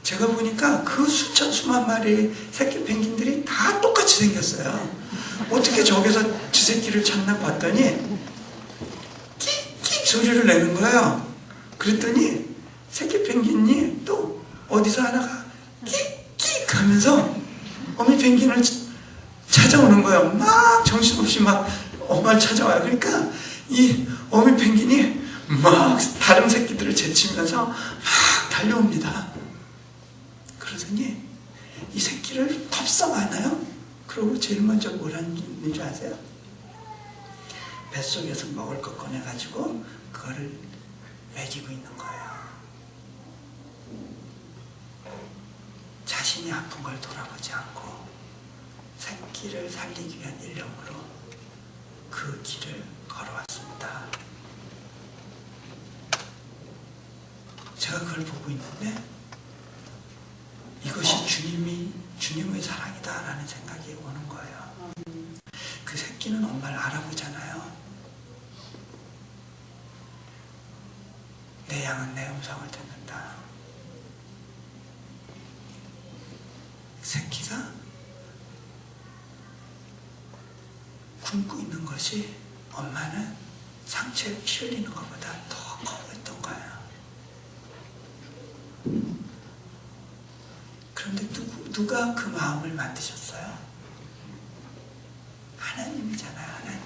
Speaker 1: 제가 보니까 그 수천 수만 마리의 새끼 펭귄들이 다 똑같이 생겼어요. 어떻게 저기서 지 새끼를 찾나 봤더니 끽끽 소리를 내는 거예요. 그랬더니 새끼 펭귄이 또 어디서 하나가 끽끽 하면서 어미 펭귄을 찾아오는 거예요. 막 정신없이 막 엄마를 찾아와요. 그러니까 이 어미 펭귄이 막 다른 새끼들을 제치면서 막 달려옵니다. 그러더니 이 새끼를 덥석 안아요. 그러고 제일 먼저 뭘 하는 줄 아세요? 뱃속에서 먹을 거 꺼내가지고 그거를 먹이고 있는 거예요. 자신이 아픈 걸 돌아보지 않고 새끼를 살리기 위한 일념으로 그 길을 걸어왔습니다. 제가 그걸 보고 있는데 이것이 주님의 사랑이다라는 생각이 오는 거예요. 그 새끼는 엄마를 알아보잖아요. 내 양은 내 음성을 듣는다. 새끼가 굶고 있는 것이 엄마는 상처에 피 흘리는 것보다 더 커보였던 거예요. 그런데 누가 그 마음을 만드셨어요? 하나님이잖아요. 하나님.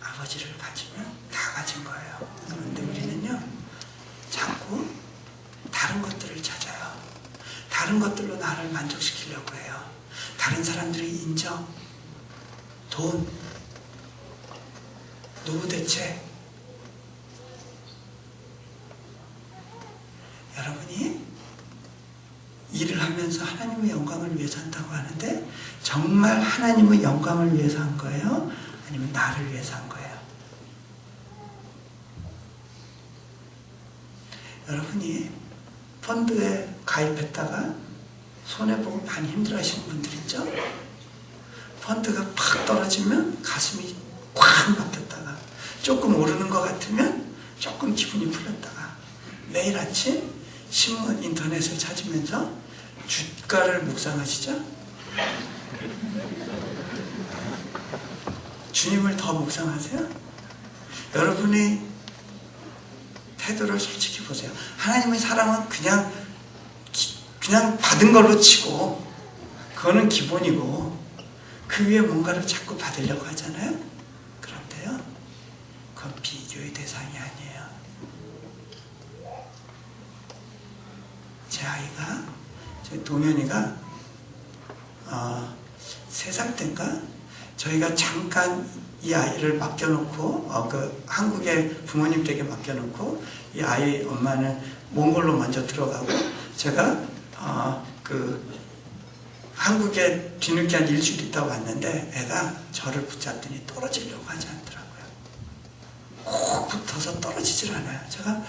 Speaker 1: 아버지를 가지면 다 가진 거예요. 그런데 우리는요, 자꾸 다른 것들을 찾아요. 다른 것들로 나를 만족시키려고 해요. 다른 사람들의 인정, 돈, 노후 대책. 여러분이 일을 하면서 하나님의 영광을 위해서 한다고 하는데 정말 하나님의 영광을 위해서 한 거예요? 아니면 나를 위해서 한 거예요? 여러분이 펀드에 가입했다가 손해보고 많이 힘들어하시는 분들 있죠? 펀드가 팍 떨어지면 가슴이 꽉 막혔다가 조금 오르는 것 같으면 조금 기분이 풀렸다가 매일 아침 신문, 인터넷을 찾으면서 주가를 묵상하시죠? 주님을 더 묵상하세요? 여러분의 태도를 솔직히 보세요. 하나님의 사랑은 그냥 받은 걸로 치고 그거는 기본이고 그 위에 뭔가를 자꾸 받으려고 하잖아요. 그런데요, 그건 비교의 대상이 아니에요. 제 아이가, 제 동현이가 3살 때인가 저희가 잠깐 이 아이를 맡겨놓고 그 한국의 부모님 댁에 맡겨놓고 이 아이 엄마는 몽골로 먼저 들어가고 제가 그 한국에 뒤늦게 한 일주일 있다 왔는데 애가 저를 붙잡더니 떨어지려고 하지 않더라고요. 꼭 붙어서 떨어지질 않아요. 제가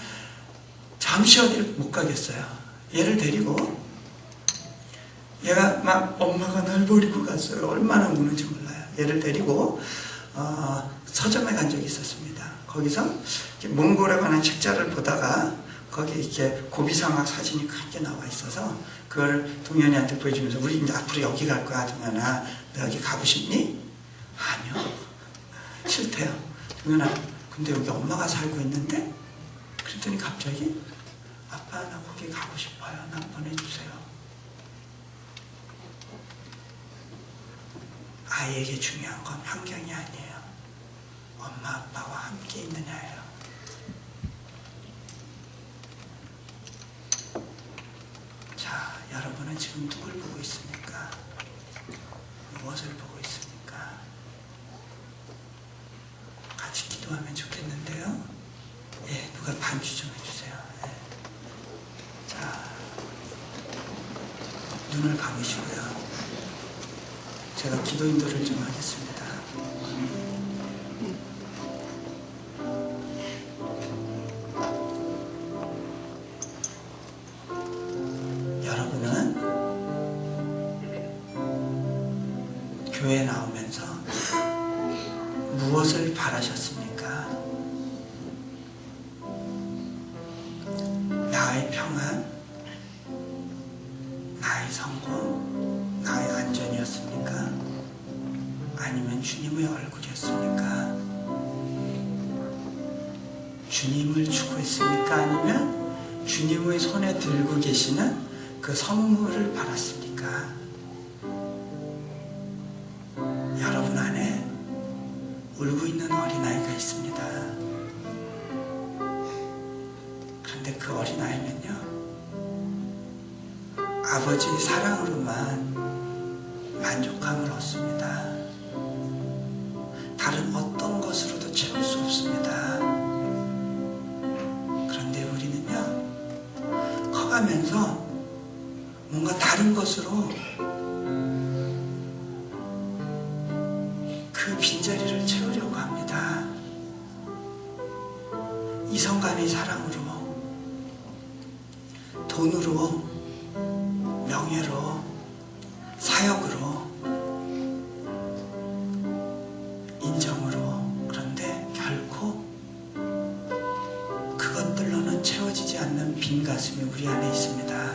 Speaker 1: 잠시 어디를 못 가겠어요. 얘를 데리고 얘가 막 엄마가 날 버리고 갔어요. 얼마나 우는지 몰라요. 얘를 데리고 서점에 간 적이 있었습니다. 거기서 몽골에 관한 책자를 보다가 거기 이렇게 고비사막 사진이 크게 나와 있어서 그걸 동현이한테 보여주면서 우리 이제 앞으로 여기 갈 거야. 동현아, 너 여기 가고 싶니? 아니요. 싫대요. 동현아, 근데 여기 엄마가 살고 있는데? 그랬더니 갑자기 아빠, 나 거기 가고 싶어요. 나 보내주세요. 아이에게 중요한 건 환경이 아니에요. 엄마, 아빠와 함께 있느냐예요. 자, 여러분은 지금 누굴 보고 있습니까? 무엇을 보고 있습니까? 같이 기도하면 좋겠는데요. 예, 누가 반주 좀 해주세요. 예. 자, 눈을 감으시고요. 제가 기도 인도를 좀 하겠습니다. 교회 나오면서 무엇을 바라셨습니까? 나의 평안, 나의 성공, 나의 안전이었습니까? 아니면 주님의 얼굴이었습니까? 주님을 추구했습니까? 아니면 주님의 손에 들고 계시는 그 선물을 바랐습니까? 여러분 안에 울고 있는 어린아이가 있습니다. 그런데 그 어린아이는요, 아버지의 사랑으로만 만족감을 얻습니다. 다른 어떤 것으로도 채울 수 없습니다. 그런데 우리는요, 커가면서 뭔가 다른 것으로 그 빈자리를 채우려고 합니다. 이성 간의 사랑으로, 돈으로, 명예로, 사역으로, 인정으로. 그런데 결코 그것들로는 채워지지 않는 빈 가슴이 우리 안에 있습니다.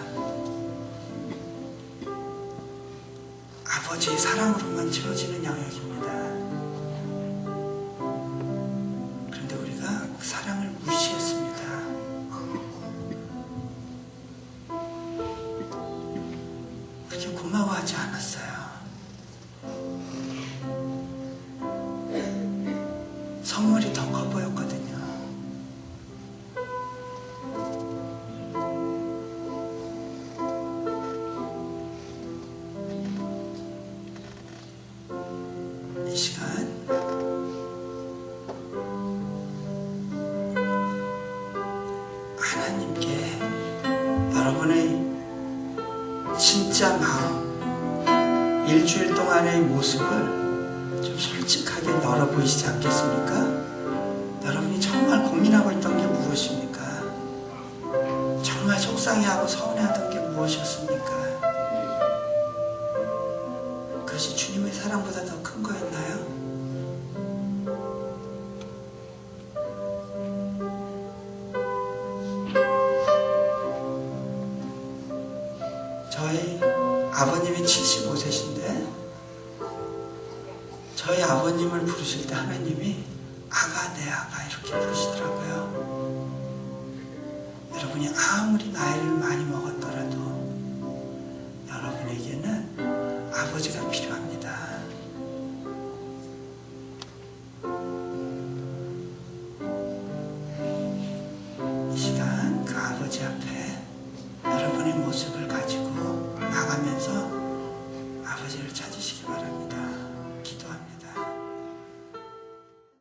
Speaker 1: 아버지의 사랑으로만 채워지는 영역입니다. 그런데 우리가 그 사랑을 무시했습니다. 그렇게 고마워하지 않았어요. 선물이 더 커 보였거든요. 이 시간 하나님께 여러분의 진짜 마음, 일주일 동안의 모습을 좀 솔직하게 열어 보이시지 않겠습니까? 여러분이 정말 고민하고 있던 게 무엇입니까? 정말 속상해하고 서운해하던 게 무엇이었습니까? 그것이 주님의 사랑보다 더 큰 거였나요? 저희 아버님이 75세신데 저희 아버님을 부르실 때 하나님이 아가 내 아가 이렇게 부르시더라고요. 여러분이 아무리 나이를 많이 먹었더라도 여러분에게는 아버지가 필요합니다.